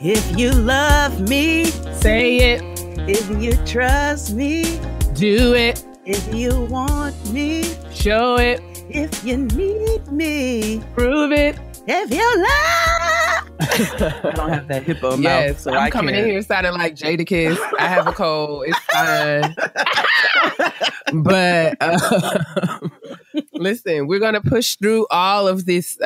If you love me, say it. If you trust me, do it. If you want me, show it. If you need me, prove it. If you love, I don't have that hippo mouth, so I'm coming in here sounding like Jade Keia. I have a cold. It's fine. But listen, we're gonna push through all of this. These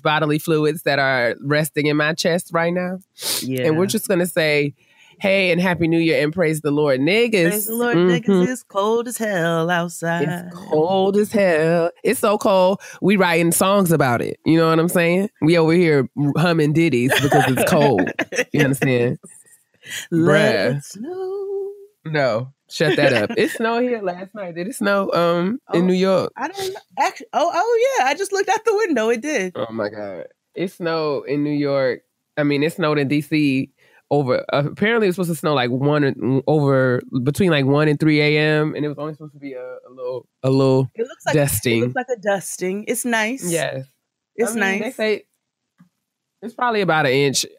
bodily fluids that are resting in my chest right now. Yeah, and we're just gonna say, hey, and Happy New Year, and praise the Lord, niggas. Praise the Lord, niggas. It's cold as hell outside. It's cold as hell. It's so cold. We writing songs about it. You know what I'm saying? We over here humming ditties because it's cold. You understand? Let it snow. No, shut that up. It snowed here last night. Did it snow in New York? I don't know. Actually, yeah. I just looked out the window. It did. Oh my God. It snowed in New York. I mean, it snowed in DC. Over apparently it's supposed to snow like between like 1 and 3 a.m. and it was only supposed to be a little it looks like dusting. It looks like a dusting. It's nice. Yes, it's nice. They say it's probably about 1.5 inches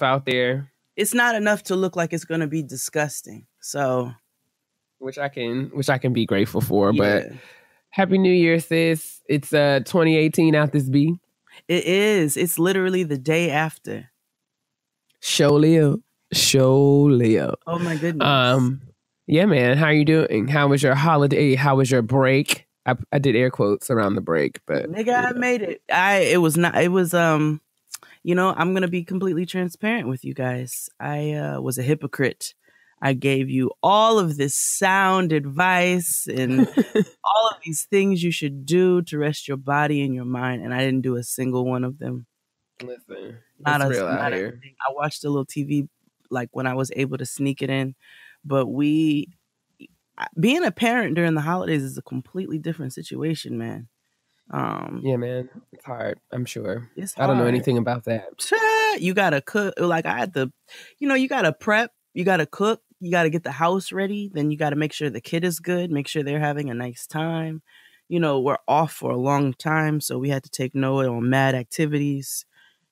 out there. It's not enough to look like it's going to be disgusting. So, which I can be grateful for. Yeah. But Happy New Year, sis! It's 2018 out this bee. It is. It's literally the day after. Show Leo. Oh my goodness. Yeah, man. How you doing? How was your holiday? How was your break? I did air quotes around the break, but nigga, I made it. I'm gonna be completely transparent with you guys. I was a hypocrite. I gave you all of this sound advice and all of these things you should do to rest your body and your mind, and I didn't do a single one of them. Listen, not a thing. I watched a little TV like when I was able to sneak it in, but being a parent during the holidays is a completely different situation, man. Yeah, man, it's hard. I'm sure. It's hard. I don't know anything about that. You gotta cook. Like I had to, you gotta prep. You gotta cook. You gotta get the house ready. Then you gotta make sure the kid is good. Make sure they're having a nice time. We're off for a long time, so we had to take note on mad activities.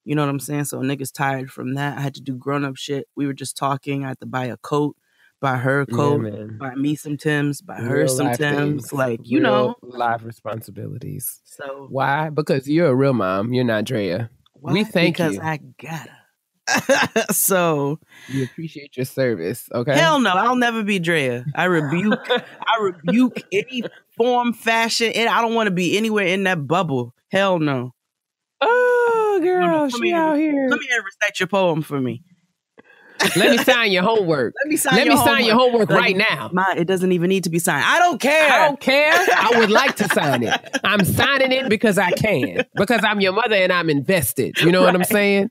You know what I'm saying? So niggas tired from that. I had to do grown-up shit. We were just talking. I had to buy a coat, buy her a coat, buy me some Timbs, buy her some Timbs. Things. Like, life responsibilities. So why? Because you're a real mom. You're not Drea. Why? We thank because you. I gotta. So we appreciate your service. Okay. Hell no, I'll never be Drea. I rebuke any form, fashion, and I don't want to be anywhere in that bubble. Hell no. Oh, girl, she out here. Come here and recite your poem for me. Let me sign your homework. Let me sign your homework right now. It doesn't even need to be signed. I don't care. I would like to sign it. I'm signing it because I can. Because I'm your mother and I'm invested. You know what I'm saying?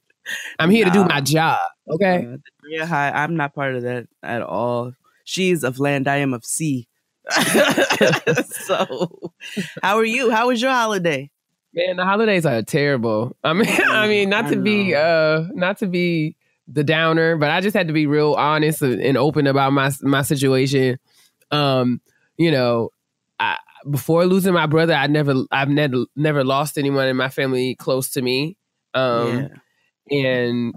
I'm here to do my job. Okay? I'm not part of that at all. She's of land. I am of sea. So, how are you? How was your holiday? Man, the holidays are terrible. I mean, not to be the downer, but I just had to be real honest and open about my situation. Before losing my brother, I've never lost anyone in my family close to me. And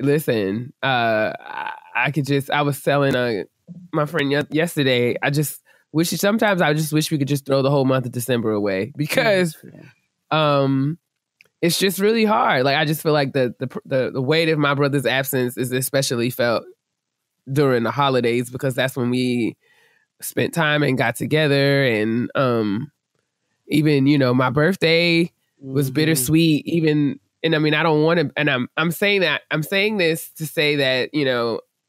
listen, I was telling my friend yesterday, sometimes I just wish we could just throw the whole month of December away because it's just really hard. Like I just feel like the weight of my brother's absence is especially felt during the holidays because that's when we spent time and got together. And even my birthday was bittersweet. And I mean, I don't want to. And I'm saying this to say that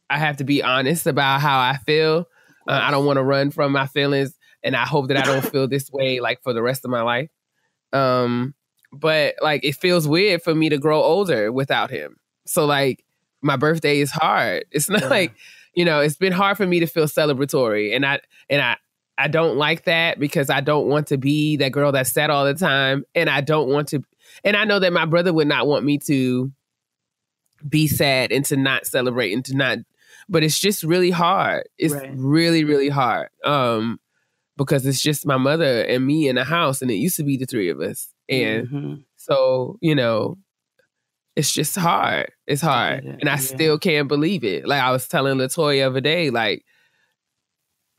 I have to be honest about how I feel. I don't want to run from my feelings, and I hope that I don't feel this way like for the rest of my life. But like it feels weird for me to grow older without him. So like my birthday is hard. It's not like it's been hard for me to feel celebratory, and I don't like that because I don't want to be that girl that's sad all the time, and I don't want to. And I know that my brother would not want me to be sad and to not celebrate and to not. But it's just really hard. It's really, really hard. because it's just my mother and me in the house, and it used to be the three of us. And so, you know, it's just hard. It's hard. And I still can't believe it. Like I was telling LaToya the other day, like,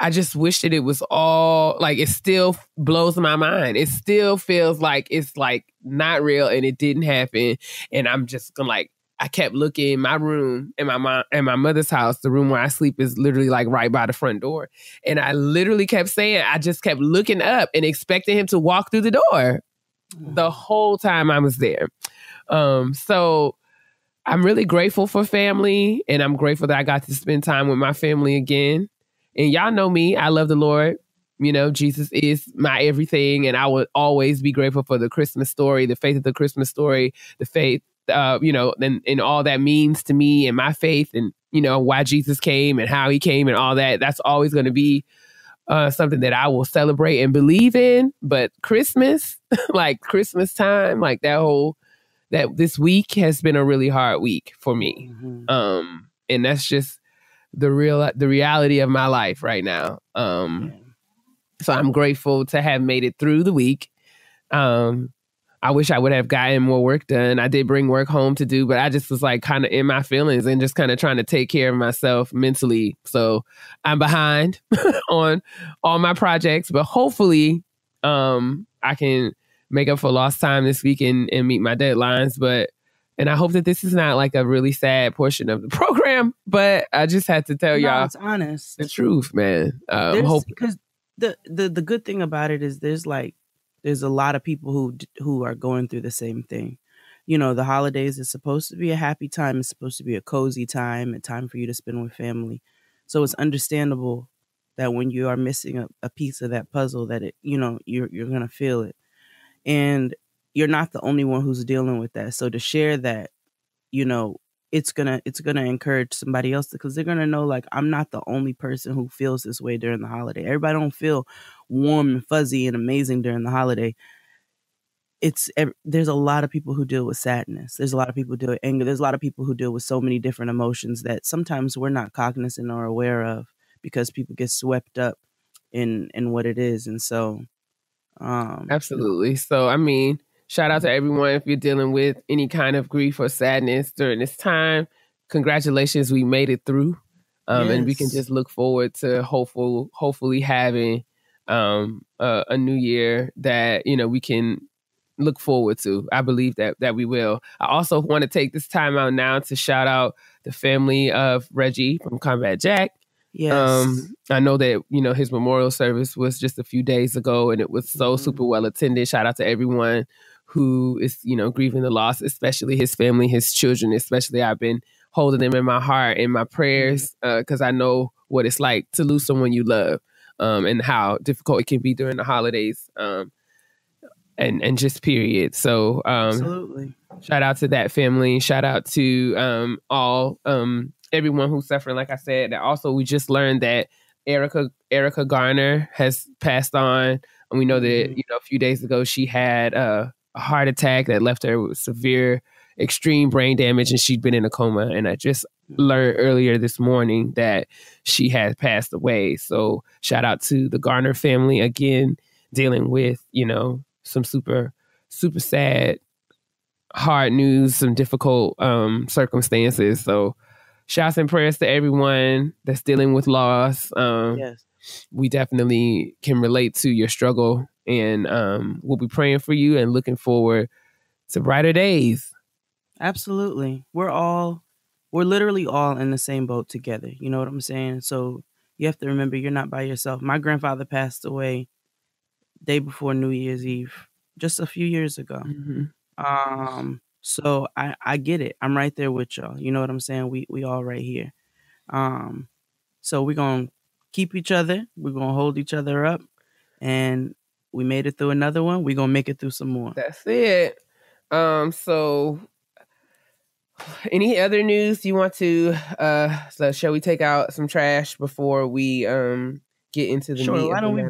I just wish that it was all, like, it still blows my mind. It still feels like it's like not real and it didn't happen. And I'm just gonna, like, I kept looking in my room in my mom and my mother's house. The room where I sleep is literally like right by the front door. And I literally kept saying, I just kept looking up and expecting him to walk through the door the whole time I was there. So I'm really grateful for family, and I'm grateful that I got to spend time with my family again. And y'all know me, I love the Lord. You know, Jesus is my everything, and I will always be grateful for the Christmas story, the faith of the Christmas story, the faith, you know, and all that means to me and my faith, and, you know, why Jesus came and how he came and all that. That's always going to be something that I will celebrate and believe in. But Christmas, like Christmas time, like that this week has been a really hard week for me. And that's just the reality of my life right now. So I'm grateful to have made it through the week. I wish I would have gotten more work done. I did bring work home to do, but I just was like kind of in my feelings and just kind of trying to take care of myself mentally. So I'm behind on all my projects, but hopefully I can make up for lost time this week and meet my deadlines. And I hope that this is not like a really sad portion of the program, but I just had to tell y'all it's honest. The truth, man. Because the good thing about it is there's a lot of people who are going through the same thing. You know, the holidays is supposed to be a happy time. It's supposed to be a cozy time, a time for you to spend with family. So it's understandable that when you are missing a piece of that puzzle, that you're going to feel it. And you're not the only one who's dealing with that. So to share that, you know, it's gonna encourage somebody else, because they're gonna know, like, I'm not the only person who feels this way during the holiday. Everybody don't feel warm and fuzzy and amazing during the holiday. There's a lot of people who deal with sadness. There's a lot of people who deal with anger. There's a lot of people who deal with so many different emotions that sometimes we're not cognizant or aware of, because people get swept up in what it is. And so, absolutely. So, I mean, shout out to everyone. If you're dealing with any kind of grief or sadness during this time, congratulations, we made it through. And we can just look forward to hopefully having a new year that, you know, we can look forward to. I believe that we will. I also want to take this time out now to shout out the family of Reggie from Combat Jack. Yes. I know that, you know, his memorial service was just a few days ago, and it was so super well attended. Shout out to everyone who is, you know, grieving the loss, especially his family, his children, especially. I've been holding them in my heart, in my prayers, because I know what it's like to lose someone you love, and how difficult it can be during the holidays, and just period. So absolutely. Shout out to that family. Shout out to all everyone who's suffering. Like I said, that also we just learned that Erica Garner has passed on, and we know that, you know, a few days ago she had a heart attack that left her with severe, extreme brain damage, and she'd been in a coma. And I just learned earlier this morning that she had passed away. So shout out to the Garner family again, dealing with, you know, some super sad, hard news, some difficult circumstances. So shouts and prayers to everyone that's dealing with loss. Yes. We definitely can relate to your struggle, and we'll be praying for you and looking forward to brighter days. Absolutely. We're literally all in the same boat together. You know what I'm saying? So you have to remember, you're not by yourself. My grandfather passed away day before New Year's Eve, just a few years ago. So I get it. I'm right there with y'all. You know what I'm saying? We all right here. So we're going to keep each other. We're going to hold each other up. And we made it through another one. We're going to make it through some more. That's it. So any other news you want to, so shall we take out some trash before we get into the meat? Why don't we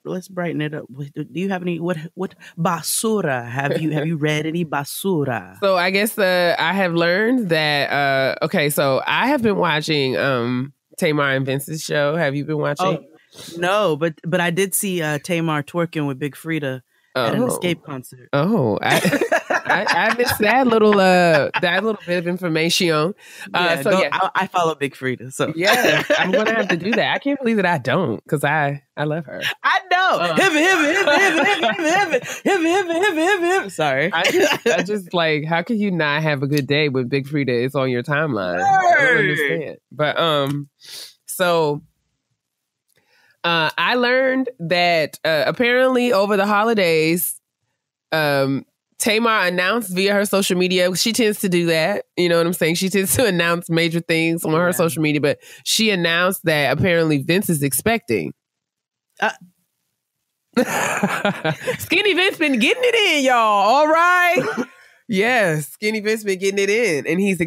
let's brighten it up. Do you have any, what basura? Have you read any basura? So I guess I have learned that, okay, so I have been watching Tamar and Vince's show. Have you been watching? No, but I did see Tamar twerking with Big Frida at an Escape concert. Oh, I missed that little bit of information. I follow Big Frida, so yeah, I'm gonna have to do that. I can't believe that I don't, because I love her. I know. Him. Sorry, I just like, how can you not have a good day when Big Frida is on your timeline? I don't understand. But so. I learned that apparently over the holidays, Tamar announced via her social media. She tends to do that. You know what I'm saying? She tends to announce major things on her social media, but she announced that apparently Vince is expecting. Skinny Vince been getting it in, y'all. All right. Yes, Skinny Vince been getting it in, and he's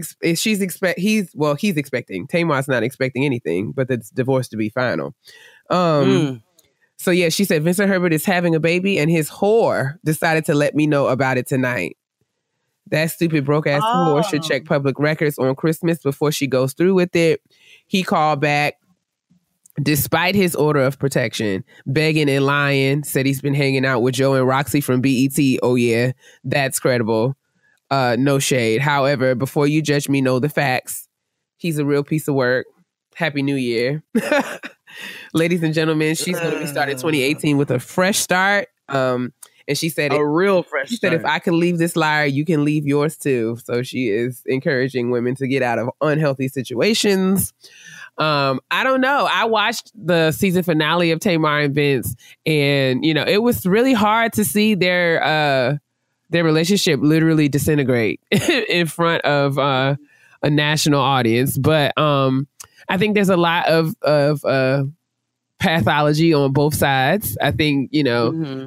expecting. Tamar's not expecting anything, but the divorce to be final. So yeah, she said Vincent Herbert is having a baby, and his whore decided to let me know about it tonight. That stupid broke ass whore should check public records on Christmas before she goes through with it. He called back despite his order of protection, begging and lying, said he's been hanging out with Joe and Roxy from BET. Oh yeah, that's credible. No shade. However, before you judge me, know the facts. He's a real piece of work. Happy New Year. Ladies and gentlemen, she's going to be starting 2018 with a fresh start. And she said, real fresh start. Said, if I can leave this liar, you can leave yours too. So she is encouraging women to get out of unhealthy situations. I don't know. I watched the season finale of Tamar and Vince, and it was really hard to see their relationship literally disintegrate in front of a national audience. But I think there's a lot of pathology on both sides. I think,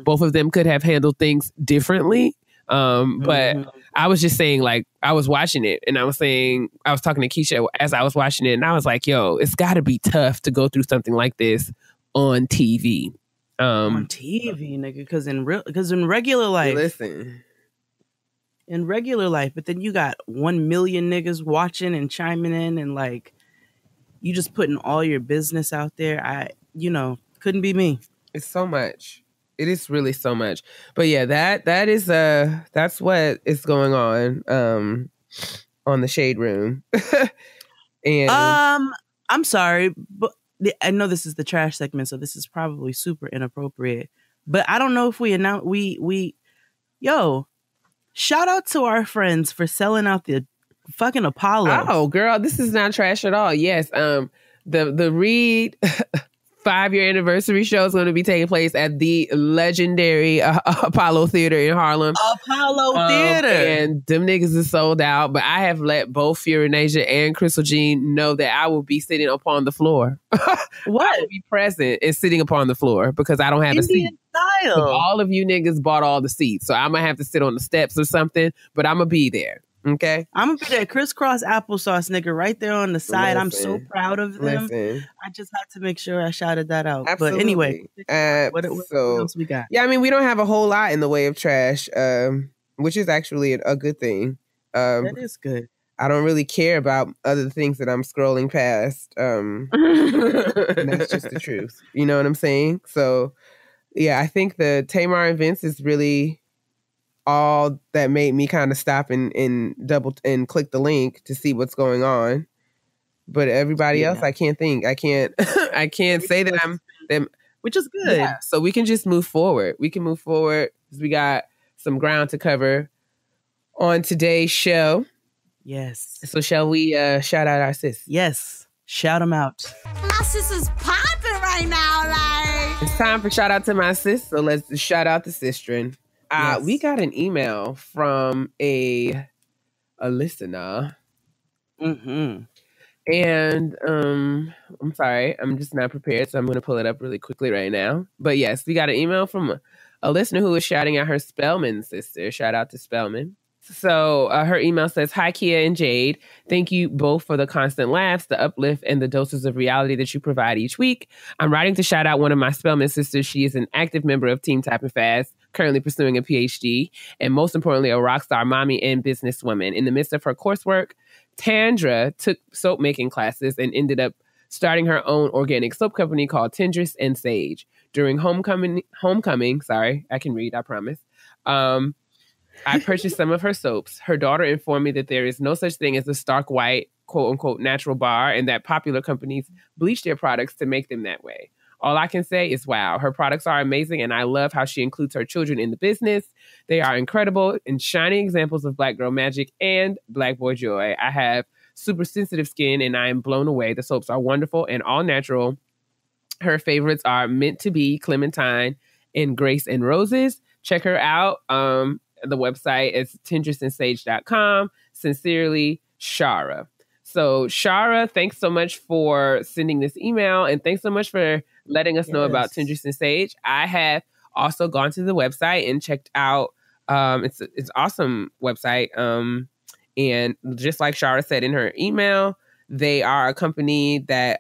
both of them could have handled things differently. But I was just saying, like, I was watching it and I was talking to Keisha as I was watching it, and I was like, yo, it's got to be tough to go through something like this on TV. On TV, nigga, because in regular life, listen. In regular life, but then you got 1 million niggas watching and chiming in, and like, you just putting all your business out there. Couldn't be me. It's so much. It is really so much. But yeah, that's what is going on the Shade Room. And I'm sorry, but I know this is the trash segment, so this is probably super inappropriate. But I don't know if we announce shout out to our friends for selling out the fucking Apollo. Oh, girl, this is not trash at all. Yes, the Reed 5-year anniversary show is going to be taking place at the legendary Apollo Theater in Harlem. Apollo Theater. And them niggas is sold out, but I have let both Furinasia and Crystal Jean know that I will be sitting upon the floor. What? I will be present and sitting upon the floor because I don't have Indian a seat. style. So all of you niggas bought all the seats, so I'm going to have to sit on the steps or something, but I'm going to be there. Okay, I'm gonna be that crisscross applesauce nigga right there on the side. I'm so proud of them. I just had to make sure I shouted that out. Absolutely. But anyway, what else we got? Yeah, I mean, we don't have a whole lot in the way of trash, which is actually a good thing. That is good. I don't really care about other things that I'm scrolling past. And that's just the truth. You know what I'm saying? So, yeah, I think the Tamar and Vince is really all that made me kind of stop and double and click the link to see what's going on. But everybody else, I can't think. I can't say that I'm them, which is good. Yeah, so we can just move forward. We can move forward because we got some ground to cover on today's show. Yes. So shall we shout out our sis? Yes. Shout them out. My sis is popping right now. Like, it's time for shout out to my sis. So let's shout out to Sistren. Yes. We got an email from a listener. Mm-hmm. And I'm sorry, I'm just not prepared, so I'm going to pull it up really quickly right now. But yes, we got an email from a listener who was shouting out her Spellman sister. Shout out to Spellman. So her email says, "Hi, Keia and Jade. Thank you both for the constant laughs, the uplift, and the doses of reality that you provide each week. I'm writing to shout out one of my Spellman sisters. She is an active member of Team Typing Fast, currently pursuing a PhD, and most importantly, a rock star mommy and businesswoman. In the midst of her coursework, Tandra took soap making classes and ended up starting her own organic soap company called Tendress and Sage. During homecoming, sorry, I can read, I promise. I purchased some of her soaps. Her daughter informed me that there is no such thing as a stark white, quote unquote, natural bar, and that popular companies bleach their products to make them that way. All I can say is, wow, her products are amazing, and I love how she includes her children in the business. They are incredible and shining examples of Black girl magic and Black boy joy. I have super sensitive skin, and I am blown away. The soaps are wonderful and all natural. Her favorites are Meant to Be, Clementine, and Grace and Roses. Check her out. The website is tendressandsage.com. Sincerely, Shara. So, Shara, thanks so much for sending this email, and thanks so much for letting us know about Tendress and Sage. I have also gone to the website and checked out. It's an awesome website. And just like Shara said in her email, they are a company that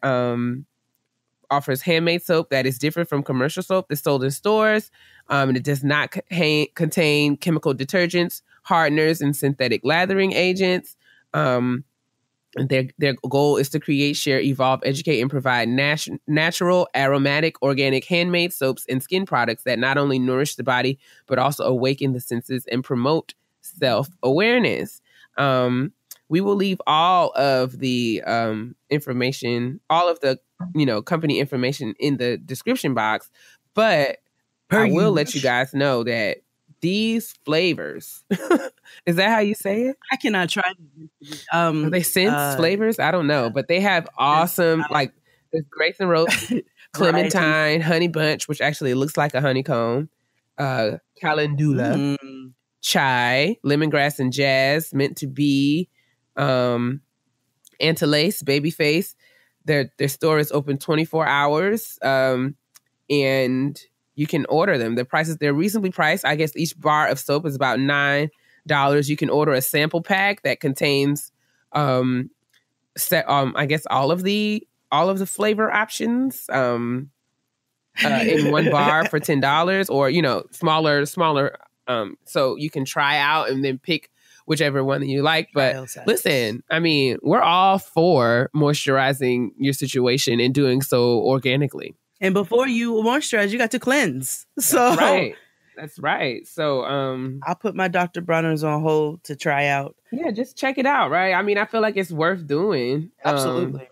offers handmade soap that is different from commercial soap that's sold in stores. And it does not contain chemical detergents, hardeners, and synthetic lathering agents. Their goal is to create, share, evolve, educate, and provide natural, aromatic, organic, handmade soaps and skin products that not only nourish the body, but also awaken the senses and promote self-awareness. We will leave all of the information, all of the company information in the description box, but I will let you guys know that these flavors, is that how you say it? I cannot try. Are they scents, flavors? I don't know, but they have awesome, like there's Grace and Rose, Clementine, Honey Bunch, which actually looks like a honeycomb, Calendula, Chai, Lemongrass and Jazz, Meant to Be, Antilace, Babyface. Their store is open 24 hours, and you can order them. The prices, they're reasonably priced. I guess each bar of soap is about $9. You can order a sample pack that contains, I guess all of the flavor options in one bar for $10, or smaller. So you can try out and then pick whichever one that you like. But listen, I mean, we're all for moisturizing your situation and doing so organically. And before you moisturize, you got to cleanse. So That's right. So I'll put my Dr. Bronner's on hold to try out. Yeah, just check it out, right? I mean, I feel like it's worth doing. Absolutely.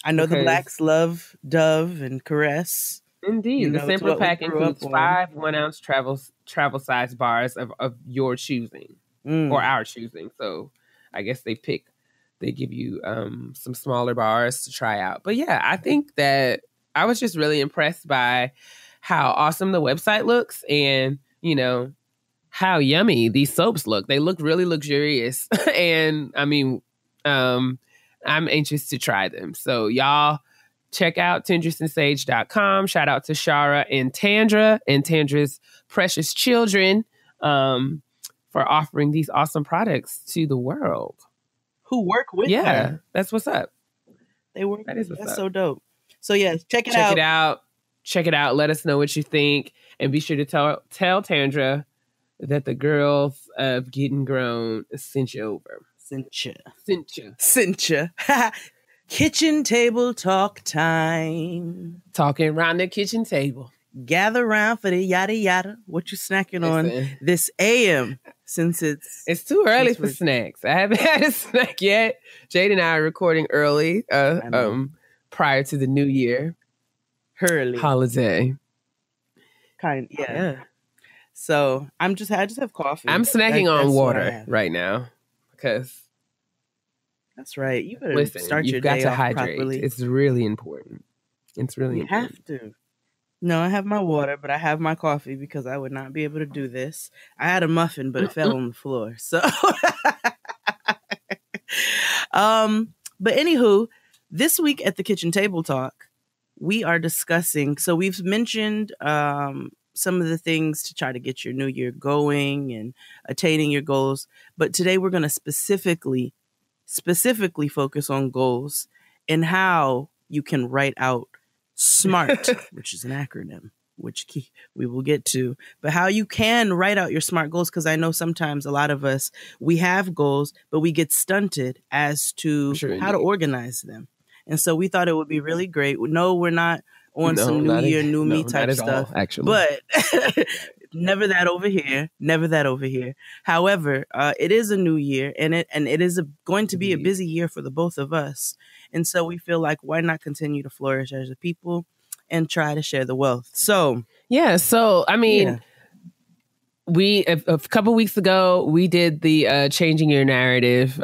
I know the Blacks love Dove and Caress. Indeed. The sampler pack includes 5 1-ounce travel size bars of your choosing or our choosing. So I guess they give you some smaller bars to try out. But yeah, I think that I was just really impressed by how awesome the website looks and, how yummy these soaps look. They look really luxurious. And I mean, I'm anxious to try them. So y'all check out tendressandsage.com. Shout out to Shara and Tandra and Tandra's precious children for offering these awesome products to the world. Who work with her. That's what's up. They work. That is what's that's up. So dope. So yeah, check it out. Check it out. Let us know what you think. And be sure to tell Tandra that the girls of Gettin Grown sent you over. Sent you. Kitchen table talk time. Talking around the kitchen table. Gather around for the yada yada. What you snacking on this AM? Since it's too early for snacks. I haven't had a snack yet. Jade and I are recording early, prior to the New Year. Early holiday. Yeah. So I just have coffee. I'm snacking on water right now because that's right. You better start your day off properly. It's really important. You have to. No, I have my water, but I have my coffee because I would not be able to do this. I had a muffin, but it fell on the floor. So, but anywho, this week at the Kitchen Table Talk, we are discussing. So we've mentioned some of the things to try to get your new year going and attaining your goals. But today we're going to specifically focus on goals and how you can write out S.M.A.R.T, which is an acronym, which we will get to, but how you can write out your SMART goals. Because I know sometimes a lot of us, we have goals, but we get stunted as to how to organize them. And so we thought it would be really great. No, we're not on some new year, new me type stuff. All, actually. But never that over here. Never that over here. However, it is a new year, and it is going to be a busy year for the both of us. And so we feel like, why not continue to flourish as a people and try to share the wealth? So yeah. So I mean, we a couple weeks ago we did the changing your narrative.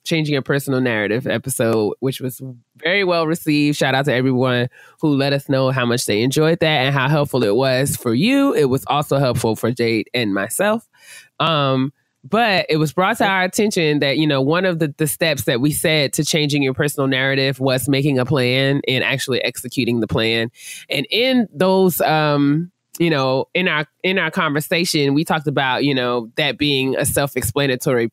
Changing Your Personal Narrative episode, which was very well received. Shout out to everyone who let us know how much they enjoyed that and how helpful it was for you. It was also helpful for Jade and myself. But it was brought to our attention that, you know, one of the steps that we said to changing your personal narrative was making a plan and actually executing the plan. And in those, you know, in our conversation, we talked about, you know, that being a self-explanatory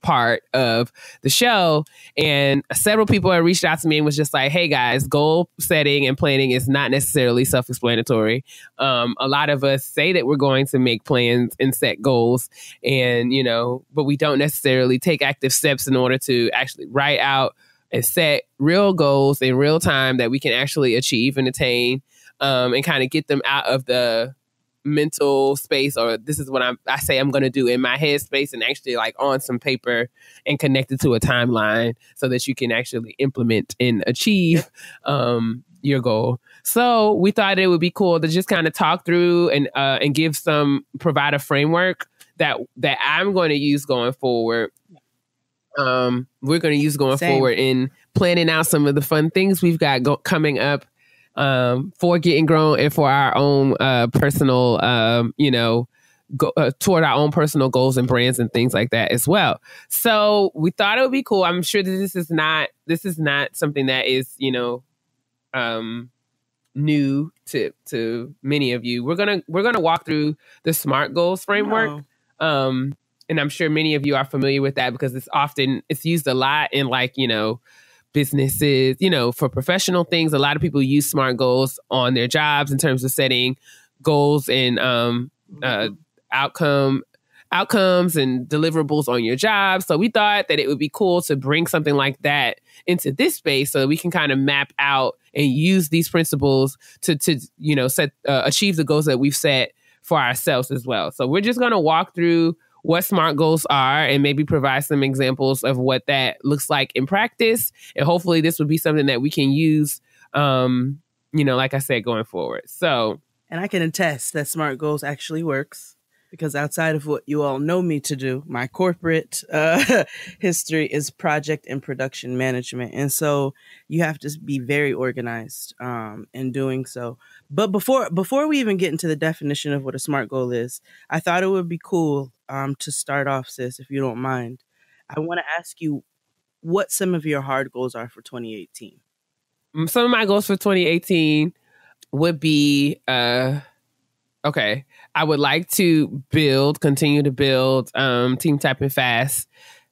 part of the show, and several people have reached out to me and was just like, hey guys, goal setting and planning is not necessarily self-explanatory. A lot of us say that we're going to make plans and set goals, and you know, but we don't necessarily take active steps in order to actually write out and set real goals in real time that we can actually achieve and attain, and kind of get them out of the mental space, or this is what I say I'm going to do in my head space, and actually like on some paper and connect it to a timeline so that you can actually implement and achieve your goal. So we thought it would be cool to just kind of talk through and provide a framework that I'm going to use going forward. We're going to use going forward in planning out some of the fun things we've got coming up for Gettin Grown and for our own personal, you know, toward our own personal goals and brands and things like that as well. So we thought it would be cool. I'm sure that this is not something that is, you know, new to many of you. We're gonna walk through the SMART goals framework. And I'm sure many of you are familiar with that because it's used a lot in, like, you know, businesses, you know, for professional things. A lot of people use SMART goals on their jobs in terms of setting goals and outcomes and deliverables on your job. So we thought that it would be cool to bring something like that into this space so that we can kind of map out and use these principles to you know, achieve the goals that we've set for ourselves as well. So we're just going to walk through what SMART goals are and maybe provide some examples of what that looks like in practice. And hopefully this would be something that we can use, you know, like I said, going forward. So, and I can attest that SMART goals actually works, because outside of what you all know me to do, my corporate history is project and production management. And so you have to be very organized in doing so. But before we even get into the definition of what a SMART goal is, I thought it would be cool to start off, sis, if you don't mind. I want to ask you what some of your hard goals are for 2018. Some of my goals for 2018 would be, okay, I would like to continue to build TeamTypingFast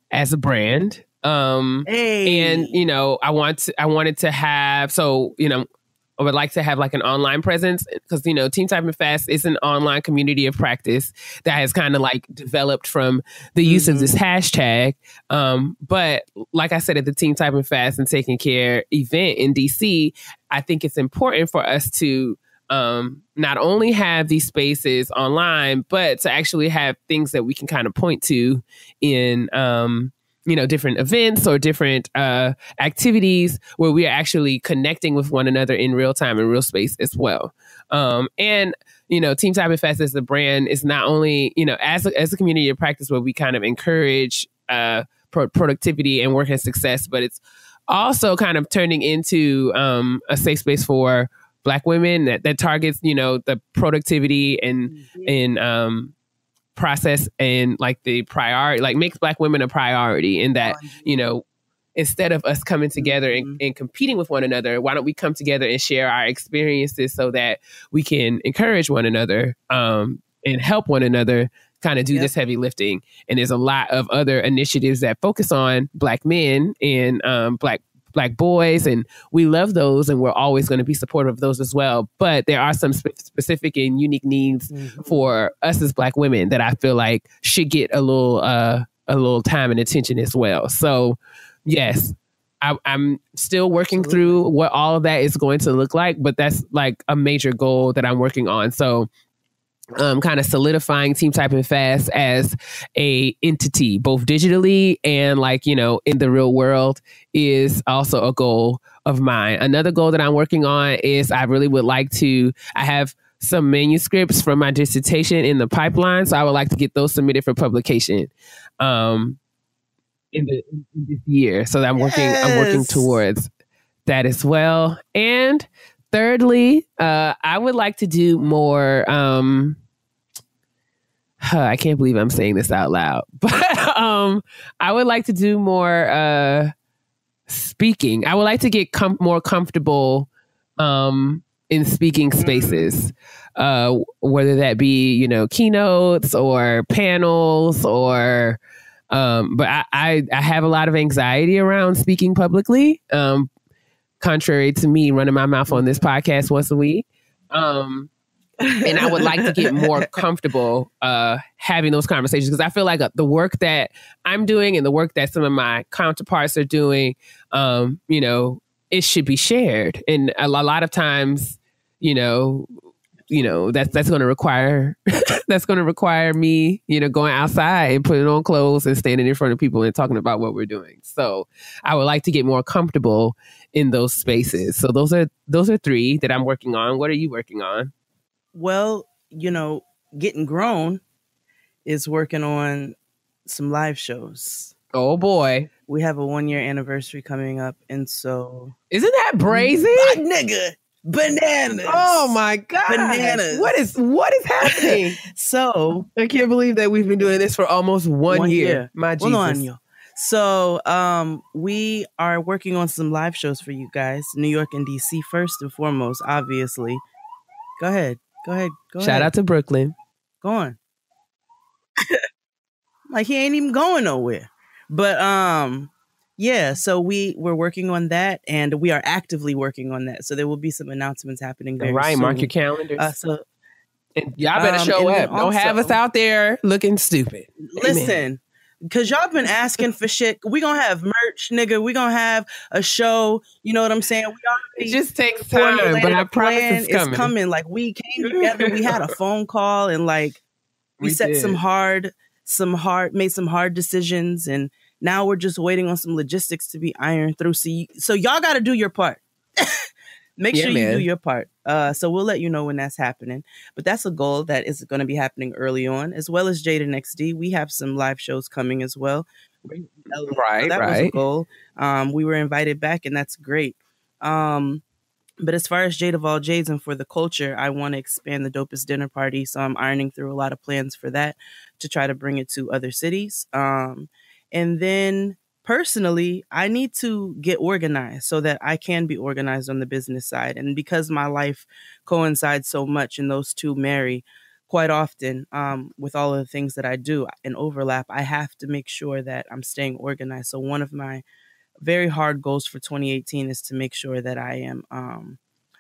as a brand. And, you know, I wanted to have, so, you know, I would like to have like an online presence because, you know, TeamTypingFast is an online community of practice that has kind of like developed from the use of this hashtag. But like I said, at the TeamTypingFast and Taking Care event in DC, I think it's important for us to not only have these spaces online, but to actually have things that we can kind of point to in, you know, different events or different activities where we are actually connecting with one another in real time and real space as well. And, you know, TeamTypingFast as a brand is not only, you know, as a community of practice where we kind of encourage productivity and work and success, but it's also kind of turning into a safe space for Black women that targets, you know, the productivity and process and like the priority, like makes Black women a priority, in that, you know, instead of us coming together and competing with one another, why don't we come together and share our experiences so that we can encourage one another and help one another kind of do this heavy lifting. And there's a lot of other initiatives that focus on Black men and Black boys, and we love those, and we're always going to be supportive of those as well. But there are some specific and unique needs for us as Black women that I feel like should get a little time and attention as well. So, yes, I'm still working through what all of that is going to look like, but that's like a major goal that I'm working on. So kind of solidifying Team Typing Fast as a entity, both digitally and like, you know, in the real world is also a goal of mine. Another goal that I'm working on is I really would like to, I have some manuscripts from my dissertation in the pipeline. So I would like to get those submitted for publication in this year. So that I'm working towards that as well. And thirdly, I would like to do more. I can't believe I'm saying this out loud, but I would like to do more speaking. I would like to get more comfortable in speaking spaces, whether that be, you know, keynotes or panels or. But I have a lot of anxiety around speaking publicly. Contrary to me running my mouth on this podcast once a week. And I would like to get more comfortable having those conversations, because I feel like the work that I'm doing and the work that some of my counterparts are doing, you know, it should be shared. And a lot of times, you know, that's going to require me, you know, going outside and putting on clothes and standing in front of people and talking about what we're doing. So I would like to get more comfortable in those spaces. So those are three that I'm working on. What are you working on? Well, you know, Gettin Grown is working on some live shows. Oh boy. We have a 1-year anniversary coming up, and so isn't that brazy? Nigga. Bananas. Oh my God. Bananas. What is happening? So I can't believe that we've been doing this for almost one year. My Jesus. Hold on, yo. So we are working on some live shows for you guys. New York and DC first and foremost, obviously. Go ahead. Shout out to Brooklyn. Go on. Like he ain't even going nowhere. But yeah, so we're working on that, and we are actively working on that. So there will be some announcements happening very soon. Mark your calendars. And y'all better show up. Don't have us out there looking stupid. Listen, because y'all been asking for shit. We gonna have merch, nigga. We gonna have a show. You know what I'm saying? It just takes time, but I promise it's coming. Like we came together. We had a phone call, and like we set made some hard decisions, and now we're just waiting on some logistics to be ironed through. So y'all got to do your part. Make sure you do your part. So we'll let you know when that's happening. But that's a goal that is going to be happening early on, as well as Jade and XD. We have some live shows coming as well. Right, that was a goal. We were invited back, and that's great. But as far as Jade of all Jades and for the culture, I want to expand the Dopest Dinner Party. So I'm ironing through a lot of plans for that to try to bring it to other cities. And then personally, I need to get organized so that I can be organized on the business side. And because my life coincides so much and those two marry quite often with all of the things that I do and overlap, I have to make sure that I'm staying organized. So one of my very hard goals for 2018 is to make sure that I am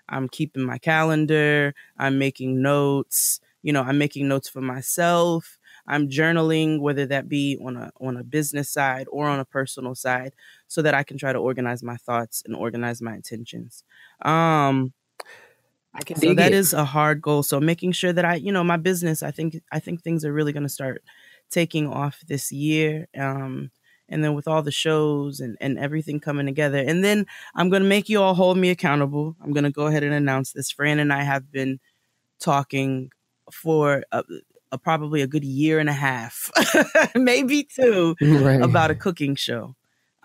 I'm keeping my calendar, I'm making notes, I'm making notes for myself. I'm journaling, whether that be on a business side or on a personal side, so that I can try to organize my thoughts and organize my intentions. So that is a hard goal. So making sure that my business, I think things are really going to start taking off this year. And then with all the shows and everything coming together, and then I'm going to make you all hold me accountable. I'm going to go ahead and announce this. Fran and I have been talking for probably a good year and a half, maybe two, about a cooking show.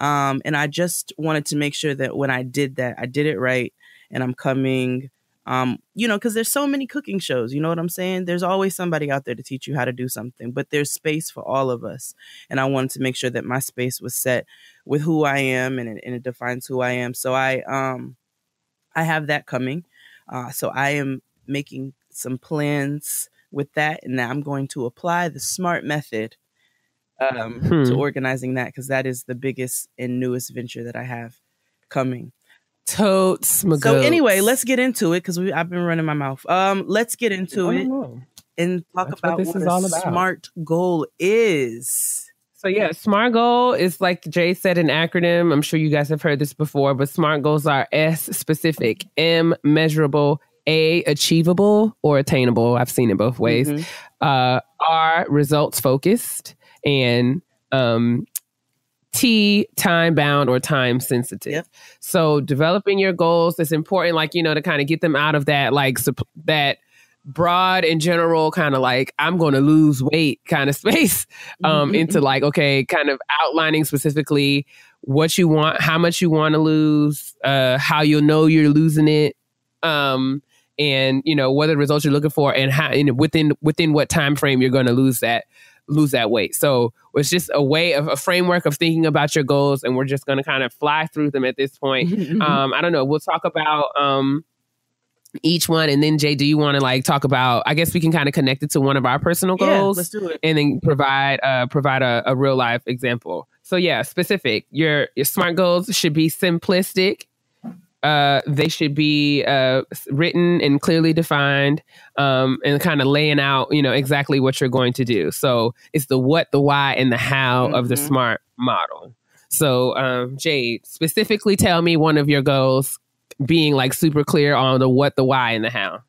And I just wanted to make sure that when I did that, I did it right. And I'm coming, because there's so many cooking shows, you know what I'm saying? There's always somebody out there to teach you how to do something, but there's space for all of us. And I wanted to make sure that my space was set with who I am, and it defines who I am. So I have that coming. So I am making some plans with that, and now I'm going to apply the S.M.A.R.T method to organizing that, because that is the biggest and newest venture that I have coming. Totes. So anyway, let's get into it, because I've been running my mouth. Let's get into it and talk about what a S.M.A.R.T goal is. So yeah, SMART goal is, like Jay said, an acronym. I'm sure you guys have heard this before, but SMART goals are S, specific, M, measurable, A, achievable or attainable. I've seen it both ways. R, results focused, and T, time bound or time sensitive. Yep. So developing your goals is important, like, you know, to kind of get them out of that, like, that broad and general kind of like, I'm going to lose weight kind of space, into like, okay, kind of outlining specifically what you want, how much you want to lose, how you'll know you're losing it, and, you know, what are the results you're looking for, and how, you know, within what time frame you're going to lose that weight. So it's just a framework of thinking about your goals, and we're just going to kind of fly through them at this point. I don't know. We'll talk about each one, and then Jay, do you want to like talk about? I guess we can kind of connect it to one of our personal goals. Yeah, let's do it, and then provide a real life example. So yeah, specific. Your SMART goals should be simplistic. They should be written and clearly defined, and kind of laying out, you know, exactly what you're going to do. So it's the what, the why, and the how of the SMART model. So Jade, specifically tell me one of your goals, being like super clear on the what, the why, and the how.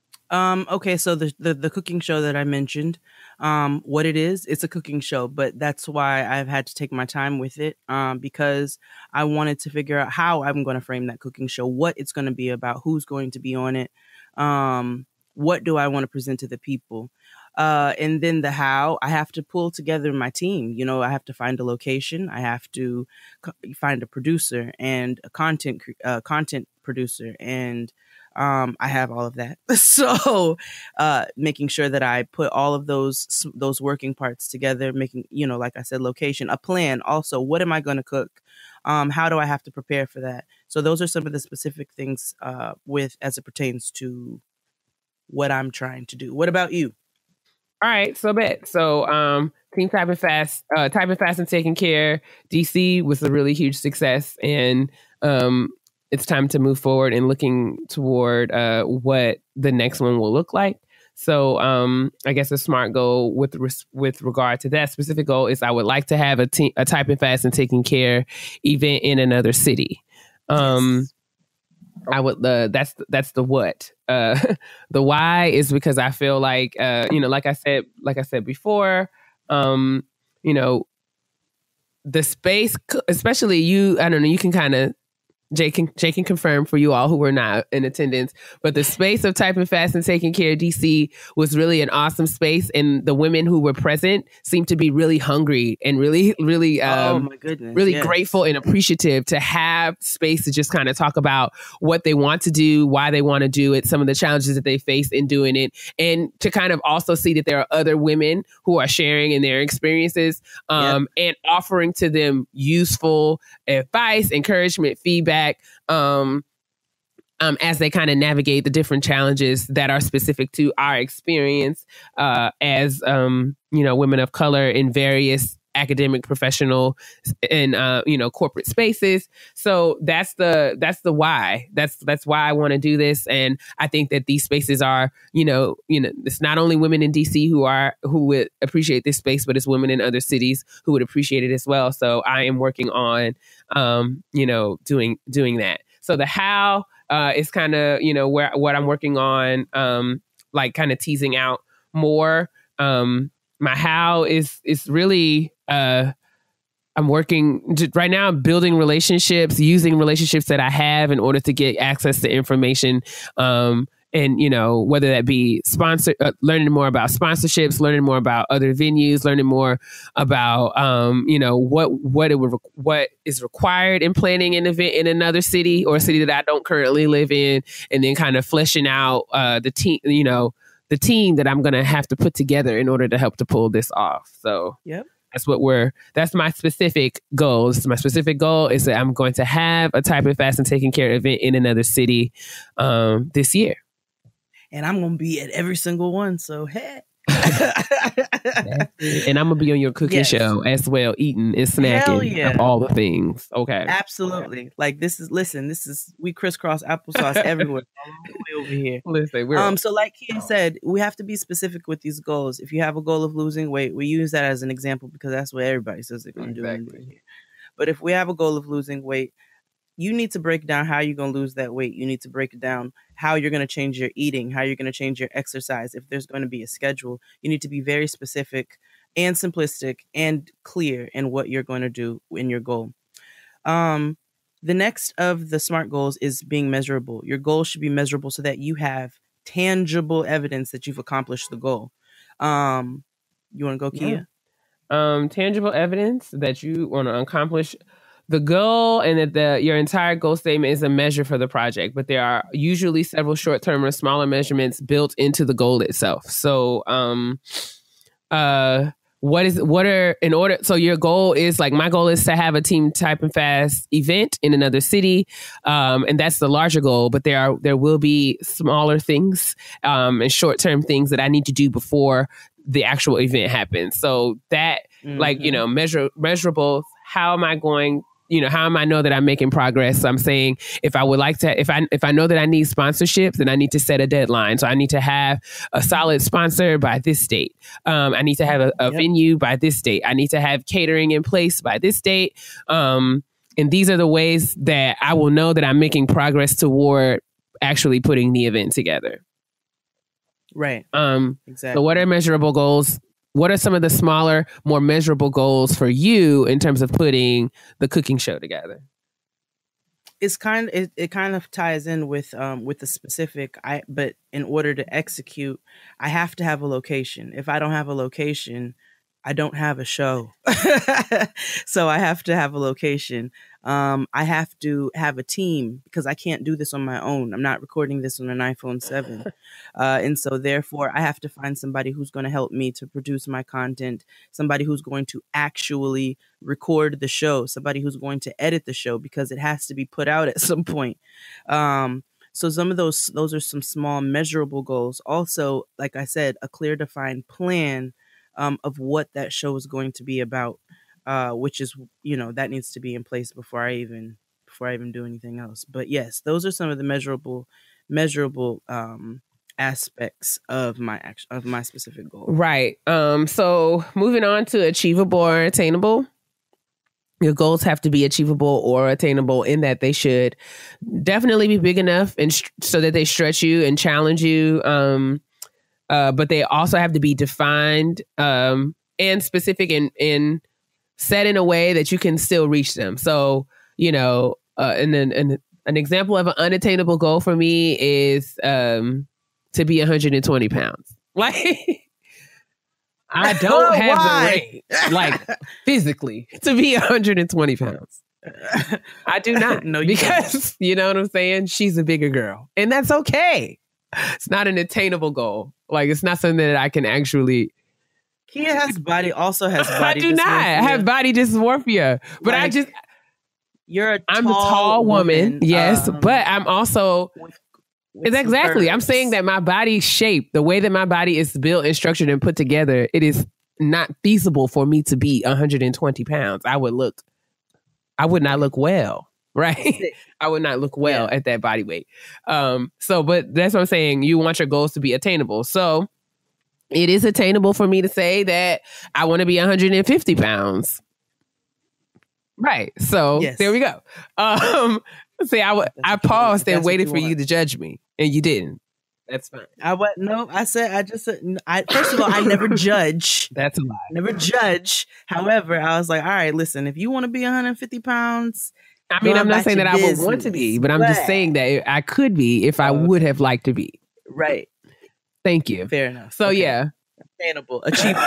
Okay, so the cooking show that I mentioned, what it is, it's a cooking show, but that's why I've had to take my time with it, because I wanted to figure out how I'm going to frame that cooking show, what it's going to be about, who's going to be on it, what do I want to present to the people, and then the how. I have to pull together my team. You know, I have to find a location, I have to find a producer and a content producer, and I have all of that. So making sure that I put all of those working parts together, making, you know, like I said, location, a plan. Also, what am I going to cook? How do I have to prepare for that? So those are some of the specific things as it pertains to what I'm trying to do. What about you? All right, so bet. So Team Typing Fast and Taking Care DC was a really huge success, and it's time to move forward and looking toward what the next one will look like. So I guess a SMART goal with regard to that specific goal is I would like to have a Typing Fast and Taking Care event in another city. Yes. I would that's the what. The why is because I feel like you know, like I said before, you know, the space, especially you, I don't know, you can kind of, Jay can confirm for you all who were not in attendance, but the space of Typing Fast and Taking Care DC was really an awesome space, and the women who were present seemed to be really hungry and really oh my goodness, really grateful and appreciative to have space to just kind of talk about what they want to do, why they want to do it, some of the challenges that they face in doing it, and to kind of also see that there are other women who are sharing in their experiences, and offering to them useful advice, encouragement, feedback, as they kind of navigate the different challenges that are specific to our experience as you know, women of color in various academic, professional, and you know, corporate spaces. So that's the why. That's why I want to do this, and I think that these spaces are, you know, it's not only women in DC who would appreciate this space, but it's women in other cities who would appreciate it as well. So I am working on you know, doing that. So the how is kind of, you know, what I'm working on, like kind of teasing out more. My how is really I'm working right now, building relationships, using relationships that I have in order to get access to information. And, you know, whether that be learning more about sponsorships, learning more about other venues, learning more about, you know, what is required in planning an event in another city or a city that I don't currently live in, and then kind of fleshing out the team, you know, the team that I'm going to have to put together in order to help to pull this off. So yep. That's my specific goal. My specific goal is that I'm going to have a Typing Fast and Taking Care event in another city this year. And I'm going to be at every single one. So, hey. And I'm gonna be on your cooking show as well, eating and snacking of all the things. Okay, absolutely. Like this is we crisscross applesauce everywhere, all the way over here. Listen, we're so like Keia said, we have to be specific with these goals. If you have a goal of losing weight, we use that as an example because that's what everybody says they're gonna do. But if we have a goal of losing weight, you need to break down how you're going to lose that weight. You need to break down how you're going to change your eating, how you're going to change your exercise. If there's going to be a schedule, you need to be very specific and simplistic and clear in what you're going to do in your goal. The next of the SMART goals is being measurable. Your goal should be measurable so that you have tangible evidence that you've accomplished the goal. You want to go, Keia? Tangible evidence that you want to accomplish the goal, and that your entire goal statement is a measure for the project, but there are usually several short-term or smaller measurements built into the goal itself. So, so your goal is like, my goal is to have a TeamTypingFast event in another city. And that's the larger goal, but there will be smaller things, and short-term things that I need to do before the actual event happens. So that, measurable, how am I know that I'm making progress? So I'm saying, if I know that I need sponsorships, then I need to set a deadline. So I need to have a solid sponsor by this date. I need to have a venue by this date. I need to have catering in place by this date. And these are the ways that I will know that I'm making progress toward actually putting the event together. Right. Exactly. So what are measurable goals? What are some of the smaller, more measurable goals for you in terms of putting the cooking show together? It kind of ties in with the specific. But in order to execute, I have to have a location. If I don't have a location, I don't have a show. So I have to have a location. I have to have a team because I can't do this on my own. I'm not recording this on an iPhone 7. And so therefore I have to find somebody who's going to help me to produce my content, somebody who's going to actually record the show, somebody who's going to edit the show because it has to be put out at some point. So some of those are some small measurable goals. Also, like I said, a clear defined plan of what that show is going to be about, which is, that needs to be in place before I even do anything else. But yes, those are some of the measurable aspects of my specific goal. Right. So moving on to achievable or attainable. Your goals have to be achievable or attainable in that they should definitely be big enough and so that they stretch you and challenge you. But they also have to be defined and specific and set in a way that you can still reach them. So, and then an example of an unattainable goal for me is to be 120 pounds. Like, I don't have the range, like physically, to be 120 pounds. I do not. No, because you know what I'm saying? She's a bigger girl, and that's okay. It's not an attainable goal. Like, it's not something that I can actually. Keia has body dysmorphia. I do not. I have body dysmorphia, but like, I'm a tall woman. Yes, but I'm also. With exactly. I'm saying that my body shape, the way that my body is built and structured and put together, it is not feasible for me to be 120 pounds. I would not look well. Right. I would not look well at that body weight. But that's what I'm saying. You want your goals to be attainable. So it is attainable for me to say that I want to be 150 pounds. Right. So There we go. I paused and waited for you to judge me, and you didn't. That's fine. First of all, I never judge. That's a lie. Never judge. However, I was like, all right, listen, if you want to be 150 pounds, I mean, I'm not saying that I would want to be, but I'm just saying that I could be if I would have liked to be. Right. Thank you. Fair enough. So, yeah. Attainable, achievable.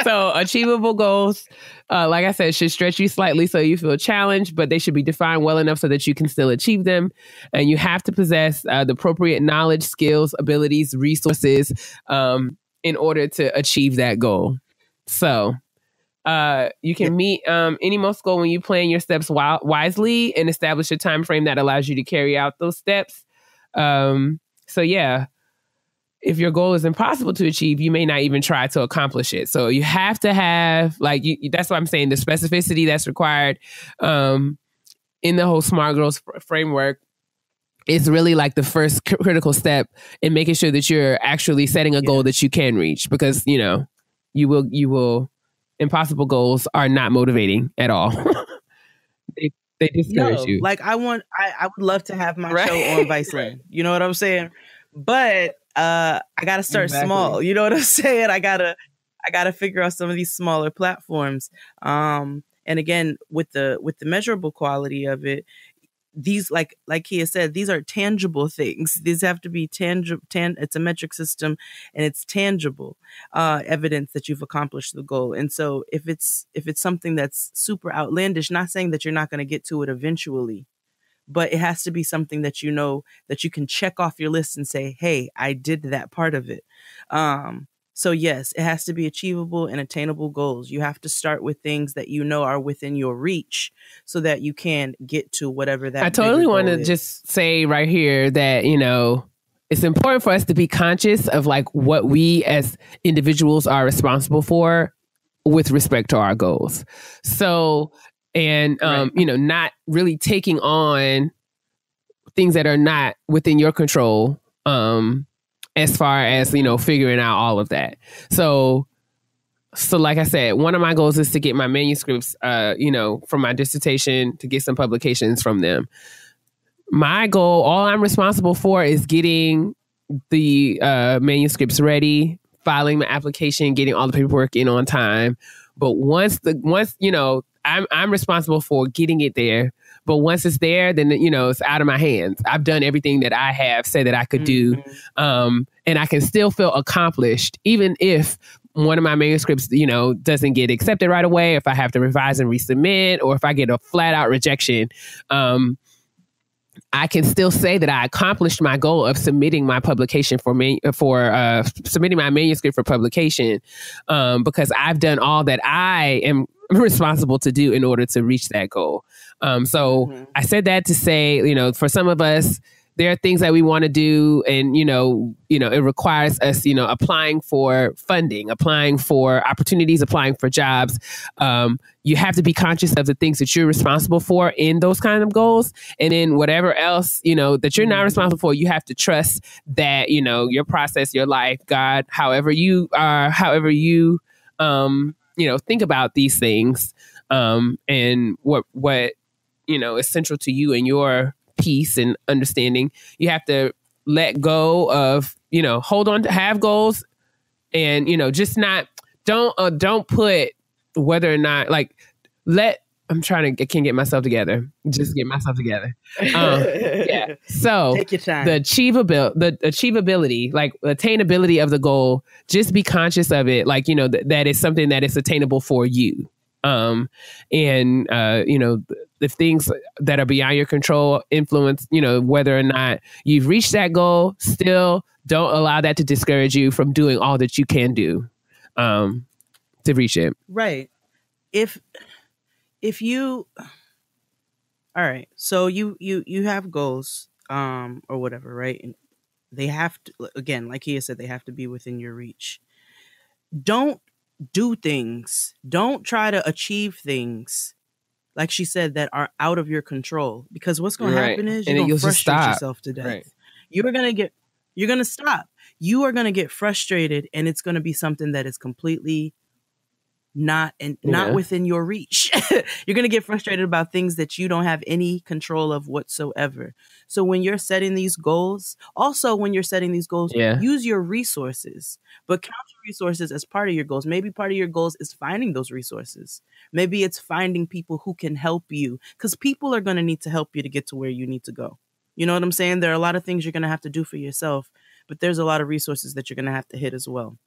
So achievable goals, like I said, should stretch you slightly so you feel challenged, but they should be defined well enough so that you can still achieve them. And you have to possess the appropriate knowledge, skills, abilities, resources in order to achieve that goal. So you can meet any most goal when you plan your steps wisely and establish a time frame that allows you to carry out those steps. So yeah. if your goal is impossible to achieve, you may not even try to accomplish it. So you have to have, like, that's what I'm saying, the specificity that's required in the whole SMART goals framework is really like the first critical step in making sure that you're actually setting a goal that you can reach, because, you know, you will impossible goals are not motivating at all. they discourage you. Like I would love to have my show on Viceland. You know what I'm saying? But I gotta start small. You know what I'm saying? I gotta figure out some of these smaller platforms. And again, with the measurable quality of it, these like Keia said, these are tangible things. These have to be tangible. It's a metric system, and it's tangible evidence that you've accomplished the goal. And so if it's something that's super outlandish, not saying that you're not going to get to it eventually, but it has to be something that you know that you can check off your list and say, hey, I did that part of it. So yes, it has to be achievable and attainable goals. You have to start with things that you know are within your reach so that you can get to whatever that. I totally want to just say right here that, you know, it's important for us to be conscious of like what we as individuals are responsible for with respect to our goals. So, and, you know, not really taking on things that are not within your control, as far as, you know, figuring out all of that. So like I said, one of my goals is to get my manuscripts, you know, from my dissertation, to get some publications from them. My goal, all I'm responsible for is getting the manuscripts ready, filing my application, getting all the paperwork in on time. But once, you know, I'm responsible for getting it there. But once it's there, then, you know, it's out of my hands. I've done everything that I have said that I could do. And I can still feel accomplished, even if one of my manuscripts, you know, doesn't get accepted right away, if I have to revise and resubmit, or if I get a flat out rejection. I can still say that I accomplished my goal of submitting my publication submitting my manuscript for publication, because I've done all that I am responsible to do in order to reach that goal. I said that to say, you know, for some of us, there are things that we want to do, and, you know, it requires us, you know, applying for funding, applying for opportunities, applying for jobs. You have to be conscious of the things that you're responsible for in those kind of goals. And then whatever else, you know, that you're not responsible for, you have to trust that, you know, your process, your life, God, however you you know, think about these things, and what, you know, is central to you and your peace and understanding. You have to let go of, you know, hold on to, have goals, and, you know, just don't put whether or not, like, I can't get myself together. Just get myself together. Yeah. So take your time. The achievability, like attainability of the goal, just be conscious of it. Like, you know, that is something that is attainable for you. You know, the things that are beyond your control influence, you know, whether or not you've reached that goal. Still don't allow that to discourage you from doing all that you can do, to reach it. Right. If you, all right, so you have goals, or whatever, right? And they have to, again, like Keia said, they have to be within your reach. Don't do things. Don't try to achieve things, like she said, that are out of your control, because what's going to happen is you're going to frustrate yourself to death. Right. You're going to stop. You are going to get frustrated, and it's going to be something that is completely not within your reach. You're going to get frustrated about things that you don't have any control of whatsoever. So when you're setting these goals, use your resources, but count your resources as part of your goals. Maybe part of your goals is finding those resources. Maybe it's finding people who can help you, because people are going to need to help you to get to where you need to go. You know what I'm saying? There are a lot of things you're going to have to do for yourself, but there's a lot of resources that you're going to have to hit as well.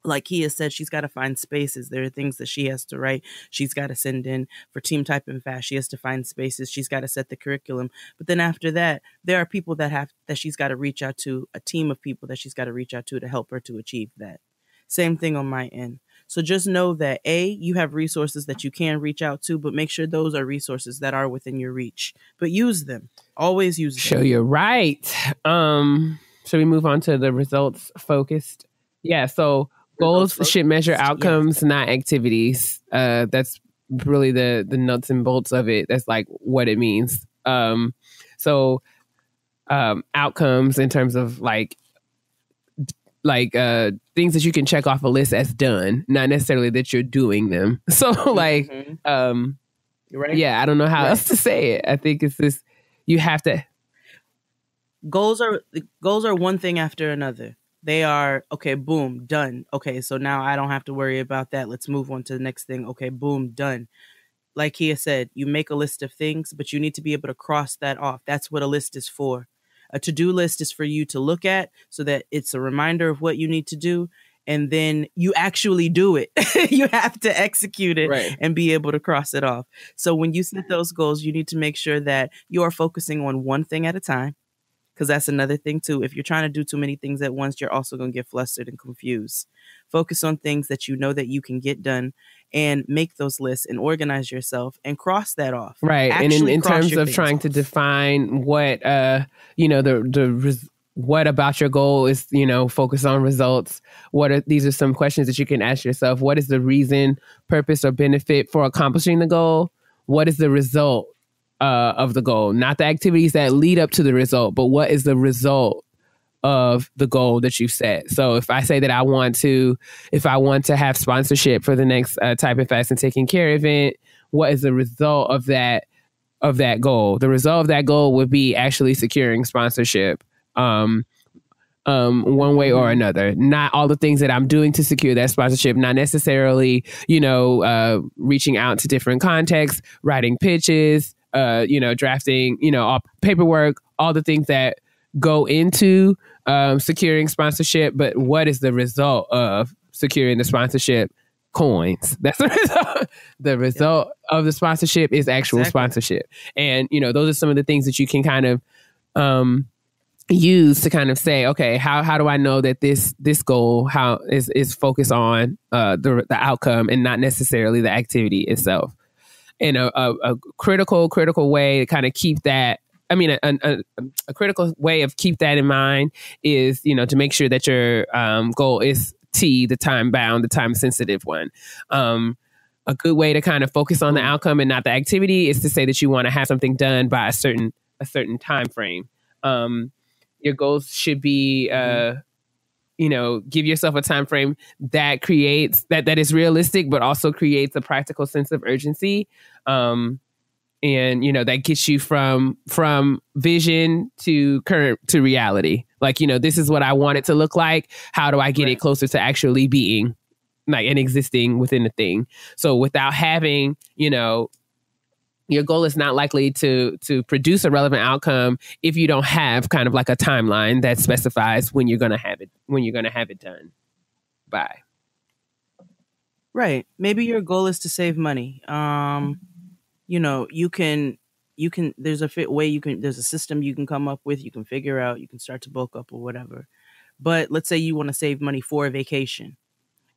Like Keia said, she's got to find spaces. There are things that she has to write. She's got to send in for TeamTypingFast. She has to find spaces. She's got to set the curriculum. But then after that, there are people that she's got to reach out to, a team of people that she's got to reach out to help her to achieve that. Same thing on my end. So just know that you have resources that you can reach out to, but make sure those are resources that are within your reach. But use them. Always use them. Sure, you're right. Should we move on to the results focused? Yeah. So goals should measure outcomes, not activities. That's really the nuts and bolts of it. That's like what it means. So outcomes in terms of like things that you can check off a list as done, not necessarily that you're doing them. So like, right? Yeah, I don't know how else to say it. I think it's this, you have to. Goals are one thing after another. They are, okay, boom, done. Okay, so now I don't have to worry about that. Let's move on to the next thing. Okay, boom, done. Like Keia said, you make a list of things, but you need to be able to cross that off. That's what a list is for. A to-do list is for you to look at so that it's a reminder of what you need to do. And then you actually do it. You have to execute it and be able to cross it off. So when you set those goals, you need to make sure that you are focusing on one thing at a time. Because that's another thing too. If you're trying to do too many things at once, you're also going to get flustered and confused. Focus on things that you know that you can get done and make those lists and organize yourself and cross that off. Right. Actually, and in terms of trying to define what, what about your goal is, focus on results. These are some questions that you can ask yourself. What is the reason, purpose, or benefit for accomplishing the goal? What is the result of the goal? Not the activities that lead up to the result, but what is the result of the goal that you've set? So if I say that I want to have sponsorship for the next Typing Fast and Taking Care event, what is the result of that goal? The result of that goal would be actually securing sponsorship. One way or another. Not all the things that I'm doing to secure that sponsorship, not necessarily, reaching out to different contexts, writing pitches, drafting, all paperwork, all the things that go into securing sponsorship. But what is the result of securing the sponsorship? Coins. That's the result. The result of the sponsorship is actual sponsorship. And, those are some of the things that you can kind of use to kind of say, okay, how do I know that this goal is focused on the outcome and not necessarily the activity itself? And a critical way to kind of keep that, a critical way of keep that in mind is, to make sure that your goal is the time bound, the time sensitive one. A good way to kind of focus on the outcome and not the activity is to say that you want to have something done by a certain time frame. Your goals should be, give yourself a time frame that creates that is realistic, but also creates a practical sense of urgency. And, that gets you from vision to reality. Like, this is what I want it to look like. How do I get it closer to actually being and existing within the thing? So without having, your goal is not likely to produce a relevant outcome if you don't have kind of like a timeline that specifies when you're going to have it done by. Right. Maybe your goal is to save money. You can, there's a system you can come up with, you can figure out, you can start to bulk up or whatever. But let's say you want to save money for a vacation.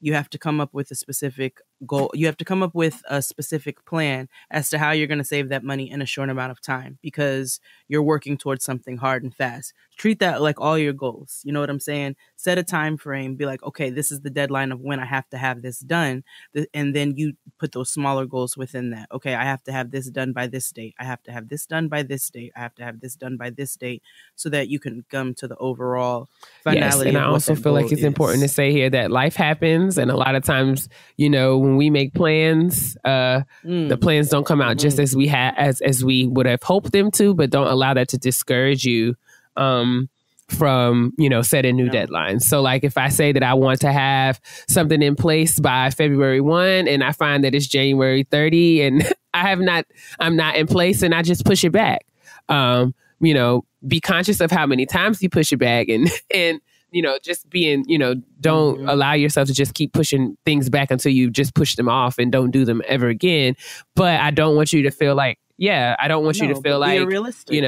You have to come up with a specific goal. You have to come up with a specific plan as to how you're going to save that money in a short amount of time because you're working towards something hard and fast. Treat that like all your goals. You know what I'm saying? Set a time frame. Be like, okay, this is the deadline of when I have to have this done. And then you put those smaller goals within that. Okay, I have to have this done by this date. I have to have this done by this date. I have to have this done by this date so that you can come to the overall finality. Yes, and I also feel like it's important to say here that life happens. And a lot of times, when we make plans, the plans don't come out just as we would have hoped them to, but don't allow that to discourage you from, setting new deadlines. So like if I say that I want to have something in place by February 1 and I find that it's January 30 and I'm not in place and I just push it back. Be conscious of how many times you push it back and just being, don't allow yourself to just keep pushing things back until you just push them off and don't do them ever again. But I don't want you to feel like, you to feel like, realistic.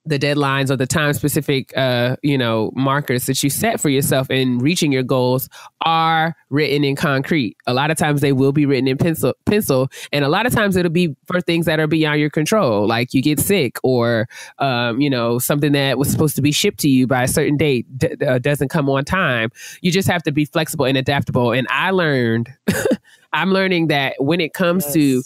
the deadlines or the time specific, markers that you set for yourself in reaching your goals are written in concrete. A lot of times they will be written in pencil, and a lot of times it'll be for things that are beyond your control, like you get sick or, something that was supposed to be shipped to you by a certain date doesn't come on time. You just have to be flexible and adaptable. And I'm learning that when it comes to,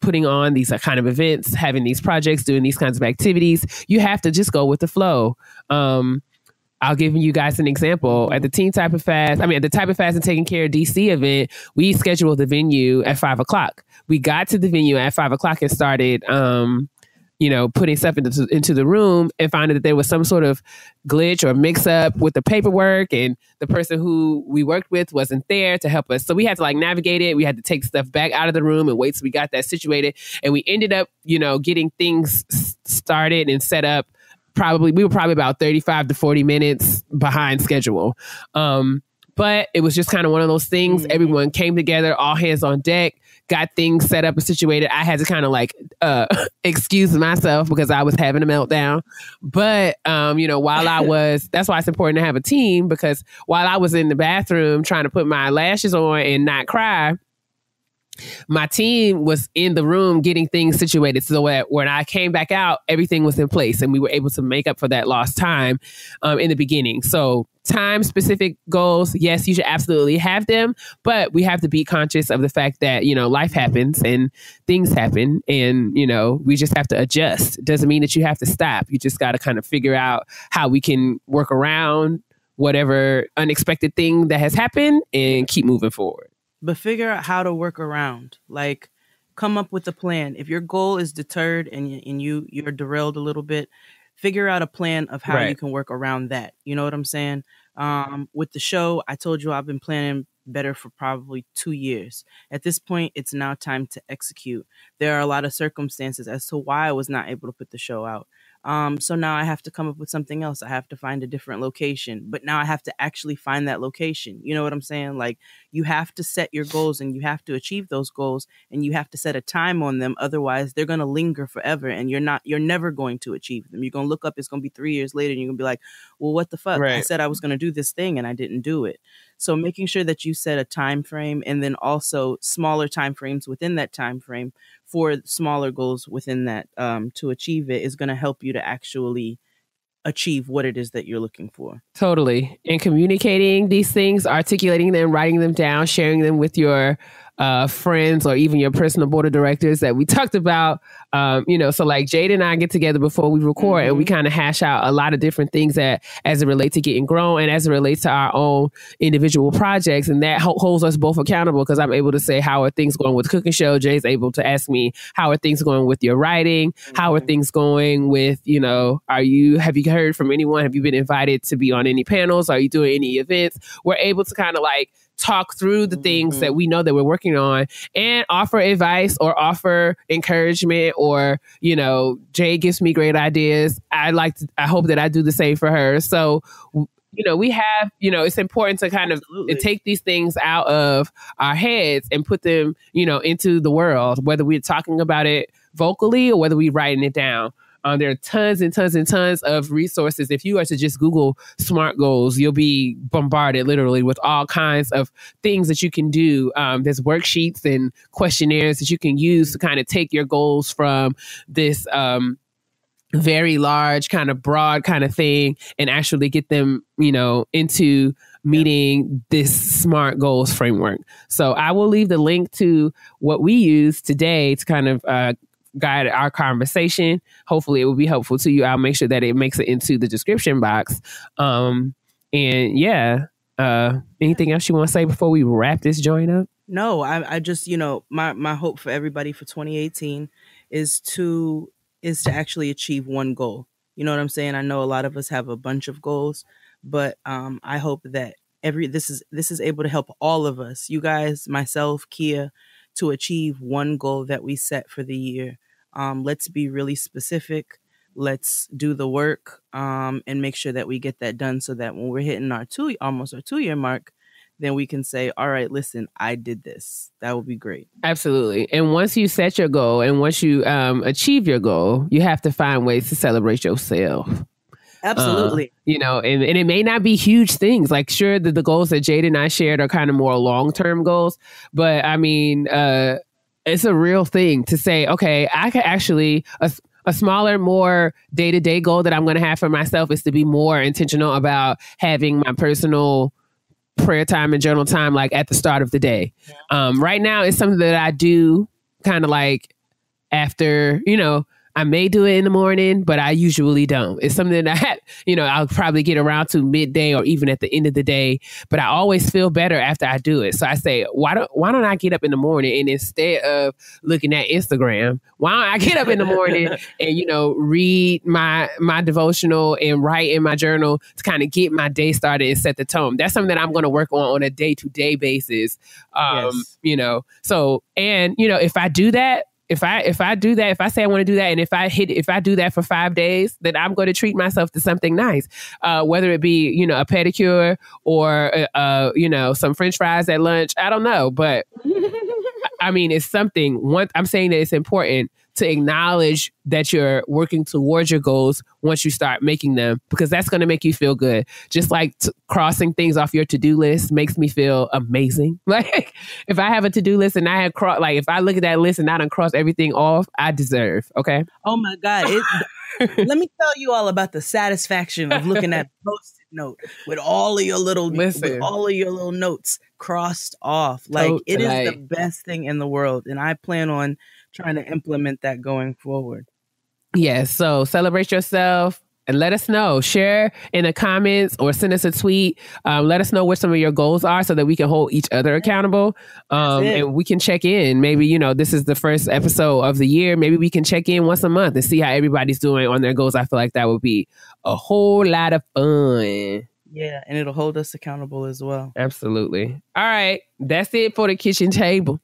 putting on these kind of events, having these projects, doing these kinds of activities, you have to just go with the flow. I'll give you guys an example. At the at the Type of Fast and Taking Care of DC event, we scheduled the venue at 5:00. We got to the venue at 5:00 and started, putting stuff into the room, and finding that there was some sort of glitch or mix up with the paperwork, and the person who we worked with wasn't there to help us. So we had to navigate it. We had to take stuff back out of the room and wait till we got that situated. And we ended up, getting things started and set up. We were probably about 35 to 40 minutes behind schedule. But it was just kind of one of those things. Mm-hmm. Everyone came together, all hands on deck, got things set up and situated. I had to kind of excuse myself because I was having a meltdown. But, that's why it's important to have a team, because while I was in the bathroom trying to put my lashes on and not cry, my team was in the room getting things situated so that when I came back out, everything was in place and we were able to make up for that lost time in the beginning. So time specific goals, yes, you should absolutely have them, but we have to be conscious of the fact that, life happens and things happen, and, we just have to adjust. It doesn't mean that you have to stop. You just got to kind of figure out how we can work around whatever unexpected thing that has happened and keep moving forward. But figure out how to work around. Come up with a plan. If your goal is deterred and you're derailed a little bit, figure out a plan of how you can work around that. You know what I'm saying? With the show, I told you I've been planning better for probably 2 years. At this point, it's now time to execute. There are a lot of circumstances as to why I was not able to put the show out. So now I have to come up with something else. I have to find a different location, but now I have to actually find that location. You know what I'm saying? You have to set your goals and you have to achieve those goals, and you have to set a time on them. Otherwise they're going to linger forever and you're never going to achieve them. You're going to look up, it's going to be 3 years later and you're going to be like, well, what the fuck? Right. I said I was going to do this thing and I didn't do it. So making sure that you set a time frame, and then also smaller time frames within that time frame for smaller goals within that to achieve it, is going to help you to actually achieve what it is that you're looking for. Totally. And communicating these things, articulating them, writing them down, sharing them with your friends or even your personal board of directors that we talked about. So Jade and I get together before we record, and we kind of hash out a lot of different things that as it relates to Gettin Grown and as it relates to our own individual projects. And that holds us both accountable, because I'm able to say, how are things going with the cooking show? Jay's able to ask me, how are things going with your writing? How are things going with, have you heard from anyone? Have you been invited to be on any panels? Are you doing any events? We're able to kind of talk through the things that we know that we're working on and offer advice or offer encouragement, or, Jay gives me great ideas. I hope that I do the same for her. So, we have, it's important to kind of take these things out of our heads and put them, into the world, whether we're talking about it vocally or whether we're writing it down. There are tons and tons and tons of resources. If you are to just Google SMART goals, you'll be bombarded literally with all kinds of things that you can do. There's worksheets and questionnaires that you can use to kind of take your goals from this very large, kind of broad kind of thing and actually get them, into meeting this SMART goals framework. So I will leave the link to what we use today to kind of guide our conversation. Hopefully it will be helpful to you. I'll make sure that it makes it into the description box. Anything else you want to say before we wrap this joint up? No, I just, my hope for everybody for 2018 is to actually achieve one goal. You know what I'm saying? I know a lot of us have a bunch of goals, but I hope that this is able to help all of us, you guys, myself, Keia, to achieve one goal that we set for the year. Let's be really specific. Let's do the work and make sure that we get that done, so that when we're hitting our almost 2 year mark, then we can say, all right, listen, I did this. That would be great. Absolutely. And once you set your goal and once you achieve your goal, you have to find ways to celebrate yourself. Absolutely. And it may not be huge things. Like, sure, the goals that Jade and I shared are kind of more long-term goals. But I mean, it's a real thing to say, okay, I can actually, a smaller, more day-to-day goal that I'm going to have for myself is to be more intentional about having my personal prayer time and journal time, like at the start of the day. Right now, it's something that I do kind of like after, I may do it in the morning, but I usually don't. It's something that, I'll probably get around to midday or even at the end of the day, but I always feel better after I do it. So I say, why don't I get up in the morning and instead of looking at Instagram, why don't I get up in the morning and, read my devotional and write in my journal to kind of get my day started and set the tone. That's something that I'm going to work on a day-to-day basis. So, and, if I do that, if I do that, if I say I want to do that, and if I do that for 5 days, then I'm going to treat myself to something nice, whether it be, a pedicure or, some French fries at lunch. I don't know. But I mean, it's something. I'm saying that it's important to acknowledge that you're working towards your goals once you start making them, because that's going to make you feel good. Just like crossing things off your to-do list makes me feel amazing. Like if I have a to-do list and I have if I look at that list and I done cross everything off, I deserve. Okay. Oh my God. Let me tell you all about the satisfaction of looking at a Post-it note with all of your little notes crossed off. Like it is the best thing in the world. And I plan on trying to implement that going forward. Yes. So celebrate yourself and let us know. Share in the comments or send us a tweet. Let us know what some of your goals are so that we can hold each other accountable. And we can check in. Maybe, this is the first episode of the year. Maybe we can check in once a month and see how everybody's doing on their goals. I feel like that would be a whole lot of fun. Yeah. And it'll hold us accountable as well. Absolutely. All right. That's it for the kitchen table.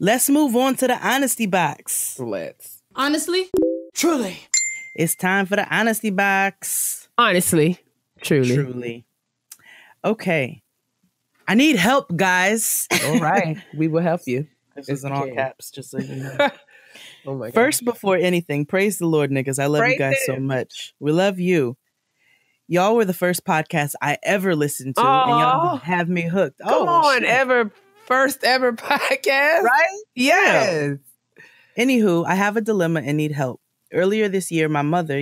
Let's move on to the honesty box. Let's. Honestly? Truly. It's time for the honesty box. Honestly. Truly. Okay. I need help, guys. All right. We will help you. This is in all caps, just so you know. Oh my God. First, before anything, praise the Lord, niggas. I love you guys so much. We love you. Y'all were the first podcast I ever listened to, and y'all have me hooked. Come on, first ever podcast. Right? Yes. Anywho, I have a dilemma and need help. Earlier this year, my mother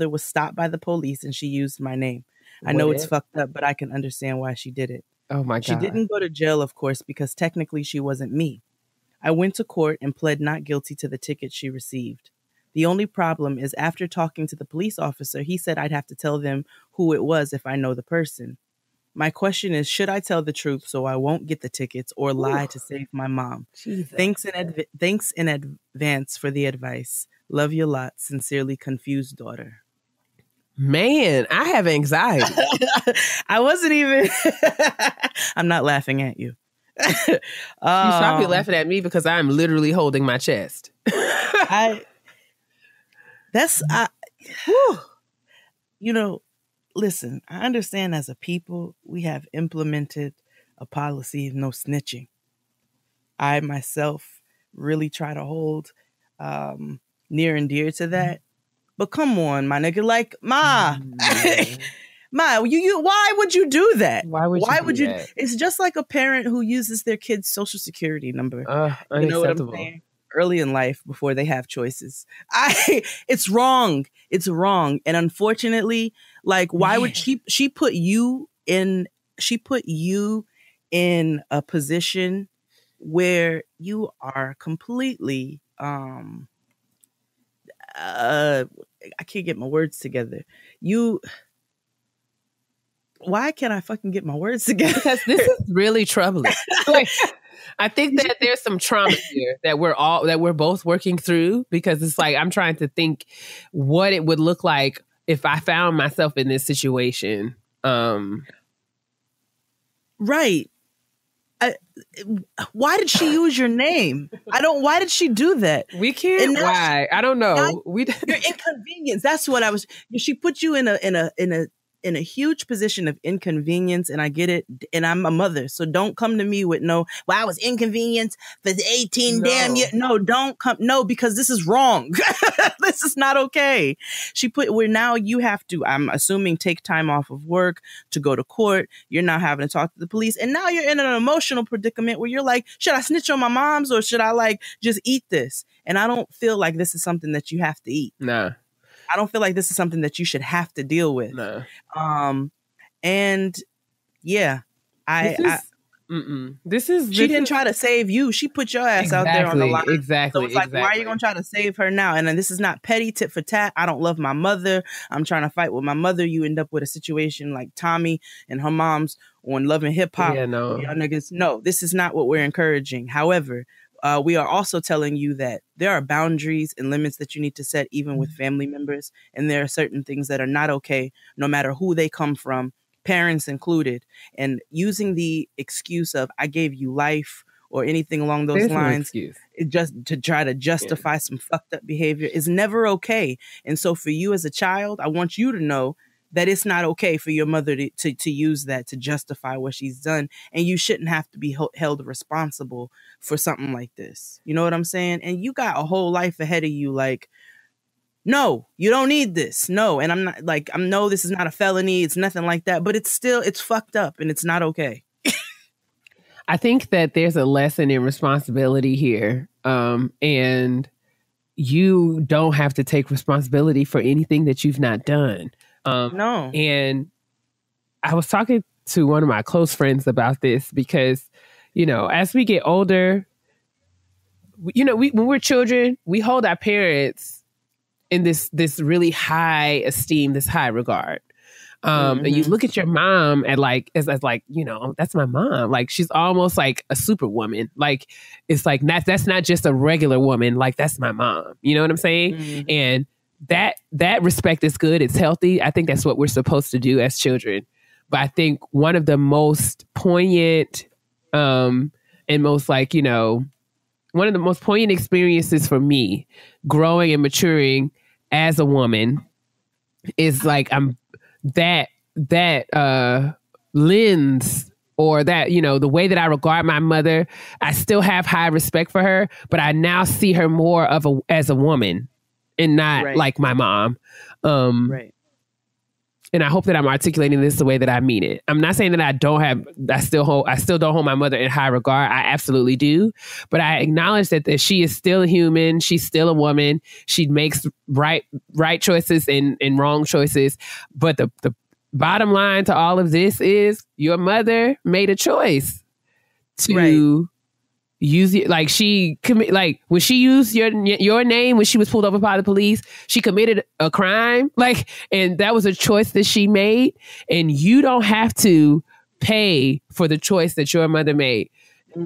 was stopped by the police and she used my name. I know it's fucked up, but I can understand why she did it. Oh my God. She didn't go to jail, of course, because technically she wasn't me. I went to court and pled not guilty to the ticket she received. The only problem is after talking to the police officer, he said I'd have to tell them who it was if I know the person. My question is, should I tell the truth so I won't get the tickets or lie to save my mom? Jesus. Thanks in advance for the advice. Love you a lot. Sincerely, confused daughter. Man, I have anxiety. I wasn't even... I'm not laughing at you. You're probably laughing at me because I'm literally holding my chest. Listen, I understand as a people, we have implemented a policy of no snitching. I myself really try to hold near and dear to that. But come on, my nigga, like, Ma, Ma, why would you do that? Why would you do that? It's just like a parent who uses their kid's social security number. You know what I'm saying? Early in life before they have choices. It's wrong. It's wrong. And unfortunately, like, why would she put you in a position where you are completely I can't get my words together. Why can't I fucking get my words together? Because this is really troubling. Like, I think that there's some trauma here that we're both working through, because it's like I'm trying to think what it would look like if I found myself in this situation. Right. Why did she use your name? Why did she do that? We can't. Why? I don't know. You're inconvenienced. That's what she put you in a in a huge position of inconvenience, and I get it, and I'm a mother, so don't come to me with no, well, I was inconvenienced for the 18 damn years. No, don't come. No, because this is wrong. This is not okay. Where now you have to, I'm assuming, take time off of work to go to court. You're now having to talk to the police, and now you're in an emotional predicament where you're like, should I snitch on my moms or should I like just eat this? And I don't feel like this is something that you have to eat. Nah. I don't feel like this is something that you should have to deal with. No. And yeah, she didn't try to save you. She put your ass out there on the line. Exactly. So it's like, why are you going to try to save her now? And then this is not petty tit for tat. I don't love my mother. I'm trying to fight with my mother. You end up with a situation like Tommy and her mom's on Love and Hip Hop. Yeah, no. Y'all niggas, no, this is not what we're encouraging. However, we are also telling you that there are boundaries and limits that you need to set even with family members. And there are certain things that are not okay, no matter who they come from, parents included. And using the excuse of, I gave you life or anything along those lines, just to try to justify some fucked up behavior is never okay. And so for you as a child, I want you to know that it's not okay for your mother to use that to justify what she's done. And you shouldn't have to be held responsible for something like this. You know what I'm saying? And you got a whole life ahead of you. Like, no, you don't need this. No. And I'm not like, no, this is not a felony. It's nothing like that. But it's fucked up and it's not okay. I think that there's a lesson in responsibility here. And you don't have to take responsibility for anything that you've not done. No. And I was talking to one of my close friends about this because, you know, as we get older, you know, when we're children, we hold our parents in this really high esteem, this high regard. And you look at your mom at like, as like, you know, that's my mom. Like, she's almost like a superwoman. Like, it's like, that's not just a regular woman. Like, that's my mom. You know what I'm saying? And that respect is good. It's healthy. I think that's what we're supposed to do as children. But I think one of the most poignant and most like, you know, one of the most poignant experiences for me growing and maturing as a woman is like, I'm that lens or that, you know, the way that I regard my mother, I still have high respect for her, but I now see her more as a woman and not like my mom. Right. And I hope that I'm articulating this the way that I mean it. I'm not saying that I still don't hold my mother in high regard. I absolutely do. But I acknowledge that she is still a human. She's still a woman. She makes right choices and wrong choices. But the bottom line to all of this is your mother made a choice to use it. Like when she used your name when she was pulled over by the police, she committed a crime. Like, and that was a choice that she made, and you don't have to pay for the choice that your mother made.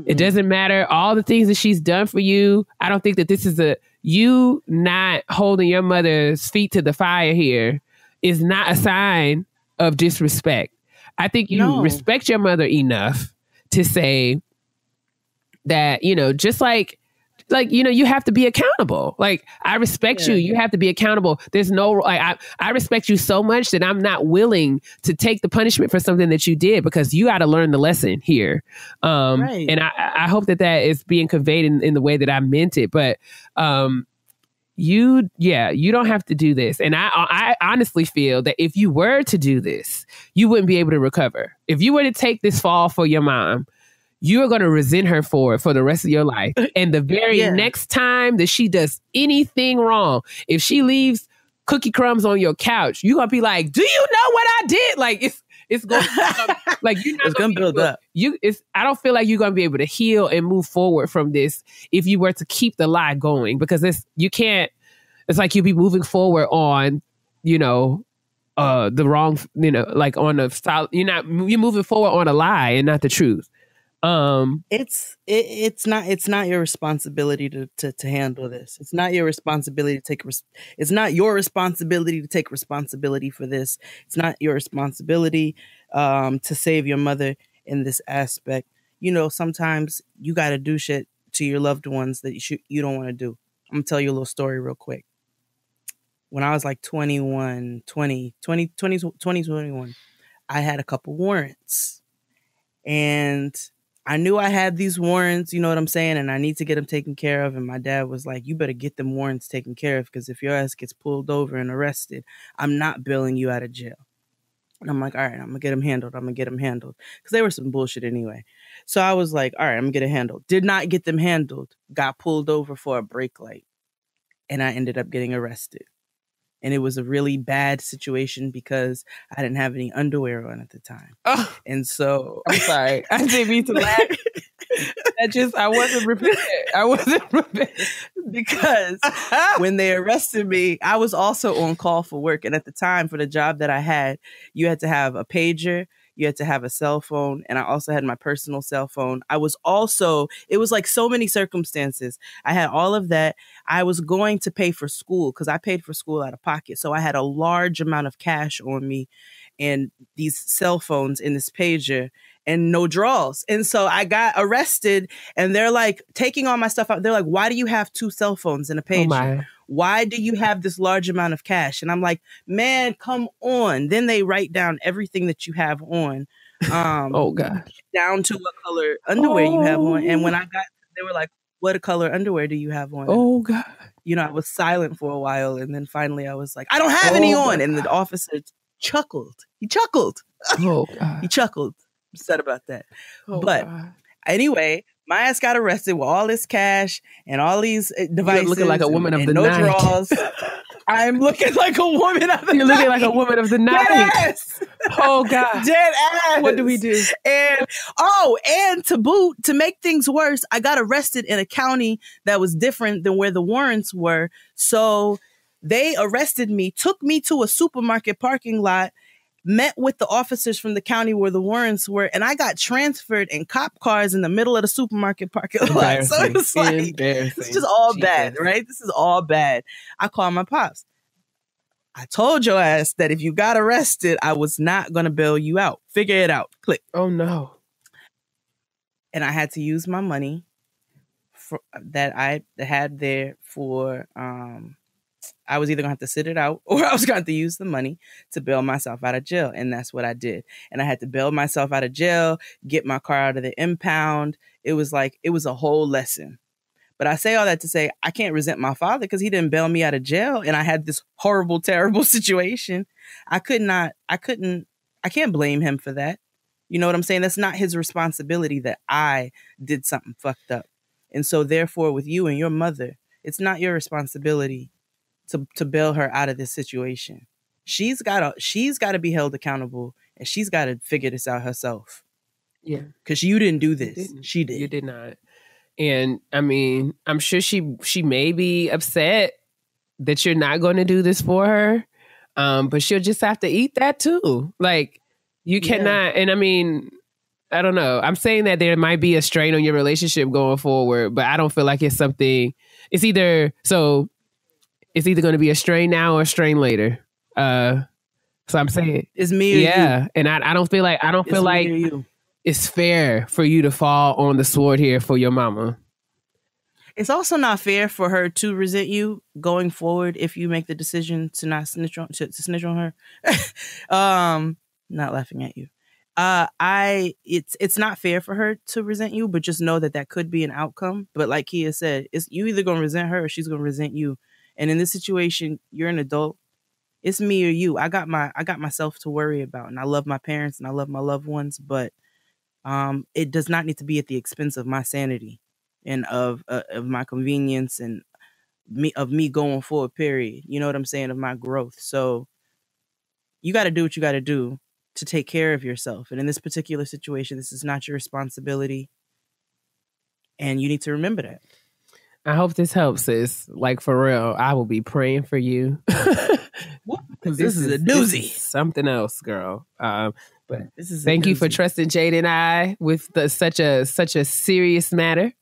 It doesn't matter all the things that she's done for you. I don't think that this is you not holding your mother's feet to the fire here is not a sign of disrespect. I think you respect your mother enough to say that, you know, just like, you know, you have to be accountable. Like, I respect you. You have to be accountable. There's no, like, I respect you so much that I'm not willing to take the punishment for something that you did because you got to learn the lesson here. And I hope that is being conveyed in the way that I meant it. But you don't have to do this. And I honestly feel that if you were to do this, you wouldn't be able to recover. If you were to take this fall for your mom, you are going to resent her for it for the rest of your life. And the very next time that she does anything wrong, if she leaves cookie crumbs on your couch, you're going to be like, do you know what I did? Like, it's going to like, you're not going to build up. I don't feel like you're going to be able to heal and move forward from this if you were to keep the lie going, because it's like you'll be moving forward on, you know, the wrong, you know, like on a style, you're moving forward on a lie and not the truth. It's not your responsibility to handle this. It's not your responsibility to take it's not your responsibility to take responsibility for this. It's not your responsibility to save your mother in this aspect. You know, sometimes you got to do shit to your loved ones that you don't want to do. I'm gonna tell you a little story real quick. when I was like 21, 21, I had a couple warrants. And I knew I had these warrants, you know what I'm saying? And I need to get them taken care of. And my dad was like, you better get them warrants taken care of, because if your ass gets pulled over and arrested, I'm not bailing you out of jail. And I'm like, all right, I'm going to get them handled. Because they were some bullshit anyway. So I was like, all right, I'm going to get it handled. Did not get them handled. Got pulled over for a brake light. And I ended up getting arrested. And it was a really bad situation because I didn't have any underwear on at the time. Oh, and so I'm sorry. I didn't mean to laugh. I wasn't prepared. Because when they arrested me, I was also on call for work. And at the time, for the job that I had, you had to have a pager, you had to have a cell phone, and I also had my personal cell phone. It was like so many circumstances. I had all of that. I was going to pay for school because I paid for school out of pocket. So I had a large amount of cash on me and these cell phones in this pager and no draws. And so I got arrested and they're like taking all my stuff out. They're like, why do you have 2 cell phones in a pager? Why do you have this large amount of cash? And I'm like, man, come on. Then they write down everything that you have on. Oh, God. Down to what color underwear you have on. And when I got, they were like, what color underwear do you have on? Oh, God. You know, I was silent for a while. And then finally I was like, I don't have any on. And the officer chuckled. He chuckled. Oh, God. He chuckled. Upset about that. Oh, but God. Anyway, my ass got arrested with all this cash and all these devices. You're looking like a woman of the no night. Draws. I'm looking like a woman of the night. You're looking like a woman of the night. Yes. Oh, God. Dead ass. What do we do? And to boot, to make things worse, I got arrested in a county that was different than where the warrants were. So they arrested me, took me to a supermarket parking lot, met with the officers from the county where the warrants were, and I got transferred in cop cars in the middle of the supermarket parking lot. So it was like, it's just all bad, right? This is all bad. I called my pops. I told your ass that if you got arrested, I was not going to bail you out. Figure it out. Click. Oh, no. And I had to use my money that I had there for... I was either going to have to sit it out or I was going to have to use the money to bail myself out of jail. And that's what I did. And I had to bail myself out of jail, get my car out of the impound. It was a whole lesson. But I say all that to say, I can't resent my father because he didn't bail me out of jail. And I had this horrible, terrible situation. I can't blame him for that. You know what I'm saying? That's not his responsibility that I did something fucked up. And so therefore with you and your mother, it's not your responsibility to bail her out of this situation. She's got to be held accountable, and she's got to figure this out herself. Yeah. Because you didn't do this. She did. You did not. And I mean, I'm sure she may be upset that you're not going to do this for her. But she'll just have to eat that too. Like, you cannot, and I mean, I don't know. I'm saying that there might be a strain on your relationship going forward, but I don't feel like it's something, it's either going to be a strain now or a strain later. So I'm saying it's me or you. And I don't feel like it's fair for you to fall on the sword here for your mama. It's also not fair for her to resent you going forward if you make the decision to not snitch on her. Not laughing at you. It's not fair for her to resent you, but just know that could be an outcome. But like Keia said, it's you either gonna resent her or she's gonna resent you. And in this situation, you're an adult. It's me or you. I got myself to worry about, and I love my parents and I love my loved ones, but it does not need to be at the expense of my sanity and of my convenience and me going forward. Period. You know what I'm saying? Of my growth. So you got to do what you got to do to take care of yourself. And in this particular situation, this is not your responsibility, and you need to remember that. I hope this helps, sis. Like, for real, I will be praying for you. Because this is a doozy. This is something else, girl. But thank you for trusting Jade and I with such a serious matter.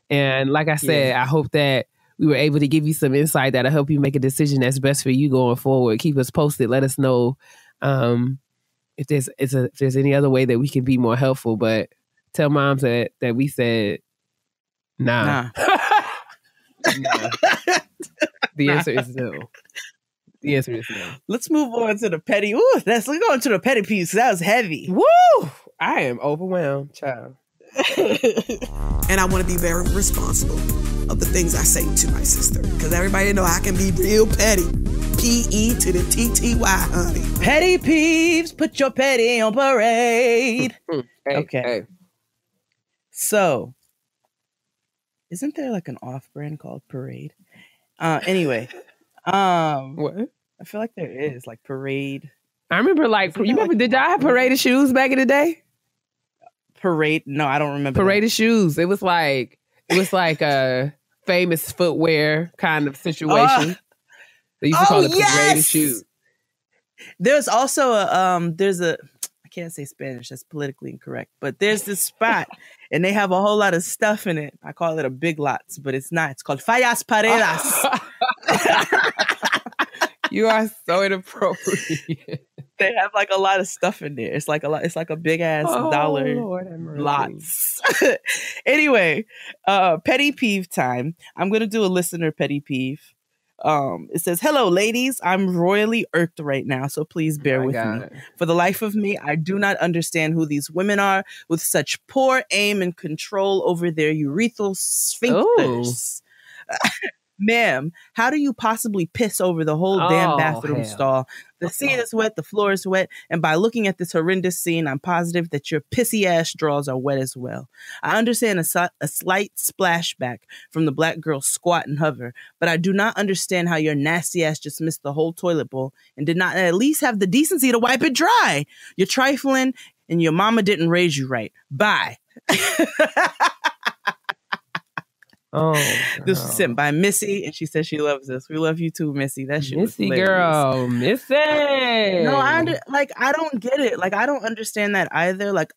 And like I said, I hope that we were able to give you some insight that'll help you make a decision that's best for you going forward. Keep us posted. Let us know if there's any other way that we can be more helpful. But tell moms that we said nah. No. The answer is no. The answer is no. Let's move on to the petty. Ooh, let's go into the petty piece. That was heavy. Woo! I am overwhelmed, child. And I want to be very responsible of the things I say to my sister. Because everybody know I can be real petty. P-E to the T-T-Y, honey. Petty peeves, put your petty on parade. Okay. Hey. So, isn't there like an off-brand called Parade? Anyway. What? I feel like there is, like Parade. I remember, did y'all have Parade shoes back in the day? Parade? No, I don't remember. Parade shoes. It was like a famous footwear kind of situation. They used to call it Parade shoes. There's also I can't say Spanish, that's politically incorrect, but there's this spot and they have a whole lot of stuff in it. I call it a Big Lots, but it's not. It's called Fallas Paredas. You are so inappropriate. They have like a lot of stuff in there. It's like a big ass dollar lots. Anyway, petty peeve time. I'm gonna do a listener petty peeve. It says, "Hello, ladies. I'm royally irked right now, so please bear with me. For the life of me, I do not understand who these women are with such poor aim and control over their urethral sphincters." Ma'am, how do you possibly piss over the whole damn bathroom stall? The seat is wet, the floor is wet, and by looking at this horrendous scene, I'm positive that your pissy ass drawers are wet as well. I understand a slight splashback from the black girl squat and hover, but I do not understand how your nasty ass just missed the whole toilet bowl and did not at least have the decency to wipe it dry. You're trifling, and your mama didn't raise you right. Bye. This was sent by Missy, and she says she loves us. We love you too, Missy. That shit was hilarious. Girl, Missy. No, I don't get it. Like, I don't understand that either. Like,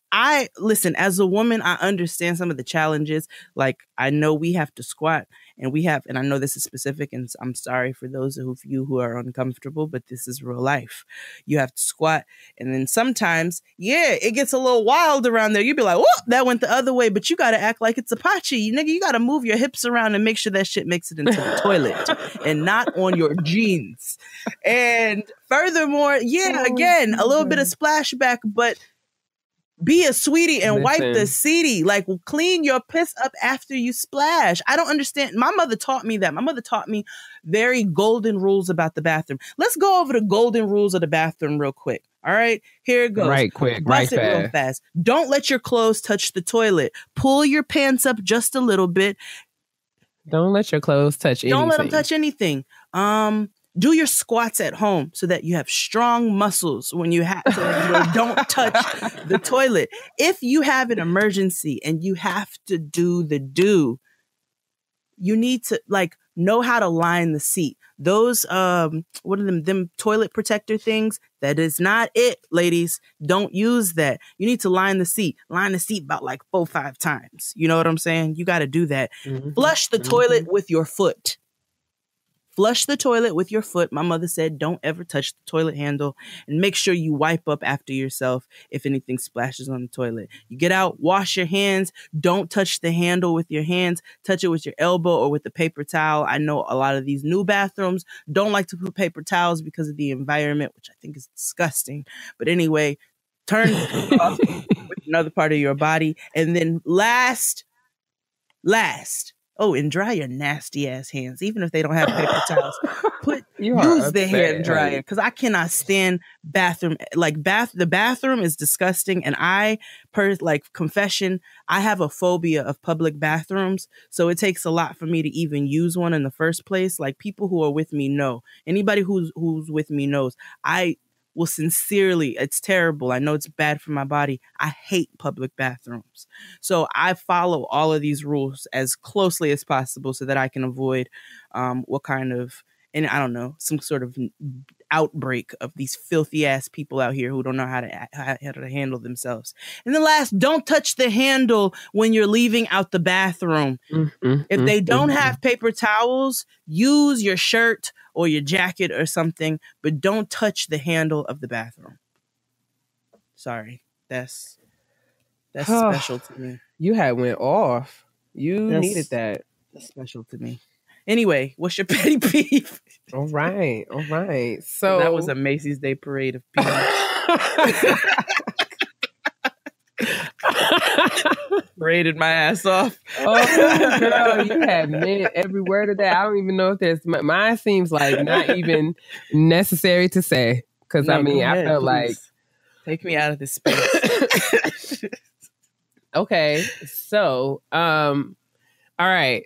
listen, as a woman, I understand some of the challenges. Like, I know we have to squat, and I know this is specific, and I'm sorry for those of you who are uncomfortable, but this is real life. You have to squat, and then sometimes, it gets a little wild around there. You'd be like, whoop, that went the other way, but you got to act like it's Apache. Nigga, you got to move your hips around and make sure that shit makes it into the toilet and not on your jeans. And furthermore, again, a little bit of splashback, but be a sweetie and wipe the seatie. Like, clean your piss up after you splash. I don't understand. My mother taught me that. My mother taught me very golden rules about the bathroom. Let's go over the golden rules of the bathroom real quick. All right, here it goes. Right quick, right fast. Real fast. Don't let your clothes touch the toilet. Pull your pants up just a little bit. Don't let your clothes touch anything. Don't let them touch anything. Do your squats at home so that you have strong muscles when you have to. Don't touch the toilet. If you have an emergency and you have to do the you need to know how to line the seat. Those what are them toilet protector things? That is not it, ladies. Don't use that. You need to line the seat. Line the seat about 4-5 times. You know what I'm saying? You got to do that. Flush the toilet with your foot. Flush the toilet with your foot. My mother said, don't ever touch the toilet handle, and make sure you wipe up after yourself if anything splashes on the toilet. You get out, wash your hands. Don't touch the handle with your hands. Touch it with your elbow or with the paper towel. I know a lot of these new bathrooms don't like to put paper towels because of the environment, which I think is disgusting. But anyway, turn off with another part of your body. And then last, and dry your nasty ass hands, even if they don't have paper towels. Use the hand dryer, because I cannot stand bathroom. The bathroom is disgusting, and confession, I have a phobia of public bathrooms, so it takes a lot for me to even use one in the first place. Like, people who are with me know. Anybody who's with me knows. I will sincerely, it's terrible. I know it's bad for my body. I hate public bathrooms. So I follow all of these rules as closely as possible so that I can avoid some sort of outbreak of these filthy ass people out here who don't know how to handle themselves. And then last, don't touch the handle when you're leaving out the bathroom. If they don't have paper towels, use your shirt or your jacket or something, but don't touch the handle of the bathroom. Sorry. That's special to me. You had went off. You needed that. That's special to me. Anyway, what's your petty peeve? All right. So that was a Macy's Day Parade of peeves. Paraded my ass off. Oh, girl, you have meant every word of that. I don't even know if there's... Mine seems like not even necessary to say. Because, No, I mean, go ahead, I felt please. like... Take me out of this space. Okay, so, all right.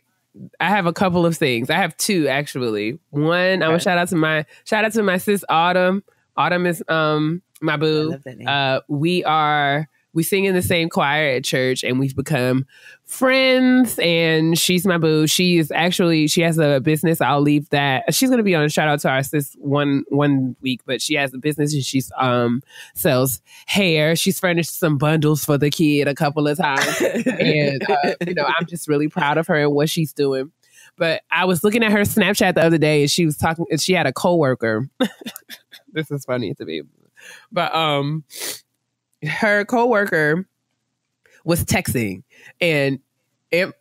I have a couple of things. I have two, actually. One, I want to shout out to my sis, Autumn. Autumn is my boo. I love that name. We sing in the same choir at church, and we've become friends, and she's my boo. She has a business. I'll leave that. She's going to be on a Shout Out to Our Sis one week, but she has a business, and she sells hair. She's furnished some bundles for the kid a couple of times. And, I'm just really proud of her and what she's doing. But I was looking at her Snapchat the other day, and she was talking, she had a coworker. This is funny to me. But, her coworker was texting, and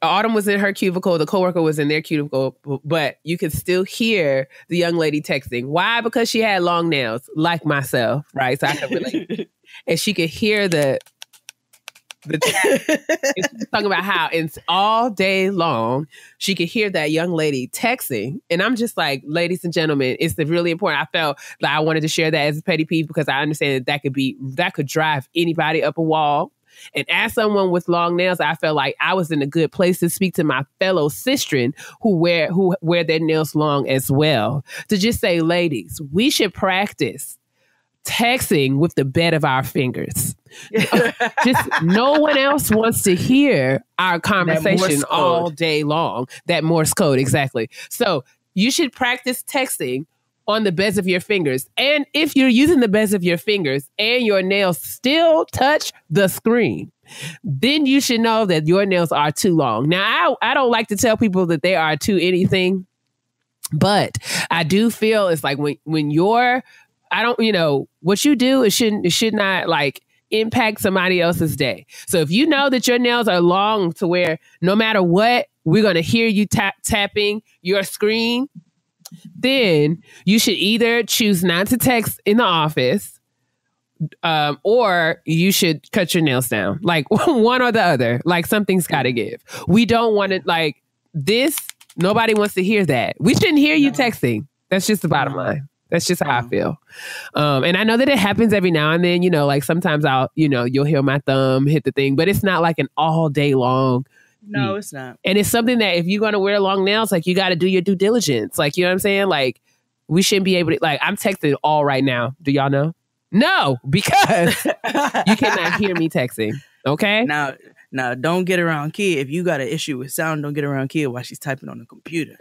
Autumn was in her cubicle. The coworker was in their cubicle, but you could still hear the young lady texting. Why? Because she had long nails, like myself, right? So I could relate. And she could hear the chat. And she was talking about how it's all day long she could hear that young lady texting. And I'm just like, ladies and gentlemen, it's really important. I felt like I wanted to share that as a petty peeve because I understand that could drive anybody up a wall. And as someone with long nails, I felt like I was in a good place to speak to my fellow sistren who wear their nails long as well. To just say, ladies, we should practice texting with the bed of our fingers. Just no one else wants to hear our conversation all day long. That Morse code, exactly. So you should practice texting on the beds of your fingers. And if you're using the beds of your fingers and your nails still touch the screen, then you should know that your nails are too long. Now, I don't like to tell people that they are too anything, but I do feel it's like when you're, what you do, it should not like impact somebody else's day. So if you know that your nails are long to where no matter what, we're going to hear you tapping your screen, then you should either choose not to text in the office, or you should cut your nails down. Like one or the other. Like something's got to give. We don't want it like this. Nobody wants to hear that. We shouldn't hear you texting. That's just the bottom line. That's just how I feel. And I know that it happens every now and then, like sometimes you'll hear my thumb hit the thing, but it's not like an all day long. No, it's not. And it's something that if you're going to wear long nails, like you got to do your due diligence. Like, you know what I'm saying? Like we shouldn't be able to, like, I'm texting all right now. Do y'all know? No, because you cannot hear me texting. Okay. Now don't get around Kia. If you got an issue with sound, don't get around Kia while she's typing on the computer.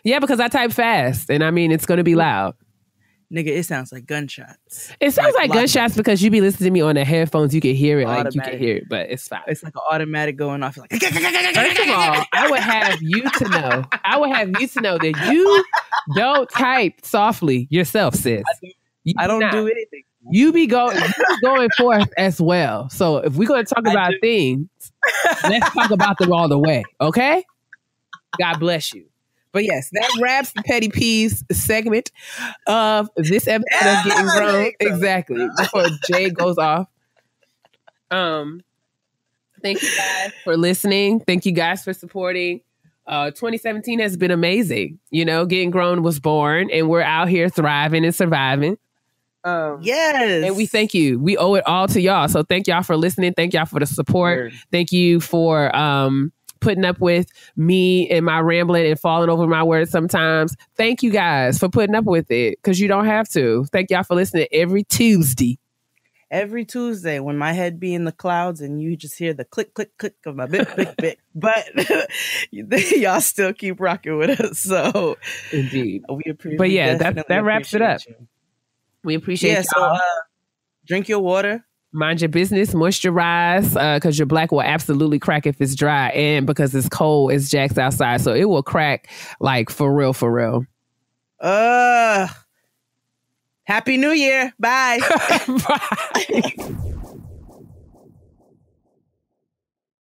Yeah, because I type fast, and I mean, it's going to be loud. Nigga, it sounds like gunshots. It sounds like gunshots because you be listening to me on the headphones. You can hear it, like you can hear it, but it's fine. It's like an automatic going off. Like, first of all, I would have you to know that you don't type softly yourself, sis. I don't do anything. You be going forth as well. So if we're going to talk about things, let's talk about them all the way, okay? God bless you. But yes, that wraps the Petty Peas segment of this episode of Gettin Grown. Exactly. Before Jade goes off. Thank you guys for listening. Thank you guys for supporting. 2017 has been amazing. Gettin Grown was born, and we're out here thriving and surviving. Yes. And we thank you. We owe it all to y'all. So thank y'all for listening. Thank y'all for the support. Sure. Thank you for putting up with me and my rambling and falling over my words sometimes. Thank you guys for putting up with it, because you don't have to. Thank y'all for listening every Tuesday. Every Tuesday when my head be in the clouds and you just hear the click, click, click of my bit. But y'all still keep rocking with us. So indeed. We appreciate it. But yeah, that wraps it up. You. We appreciate y'all. So drink your water. Mind your business, moisturize, because your black will absolutely crack if it's dry, and because it's cold, it's jacks outside, so it will crack like for real, for real. Happy New Year. Bye. Bye.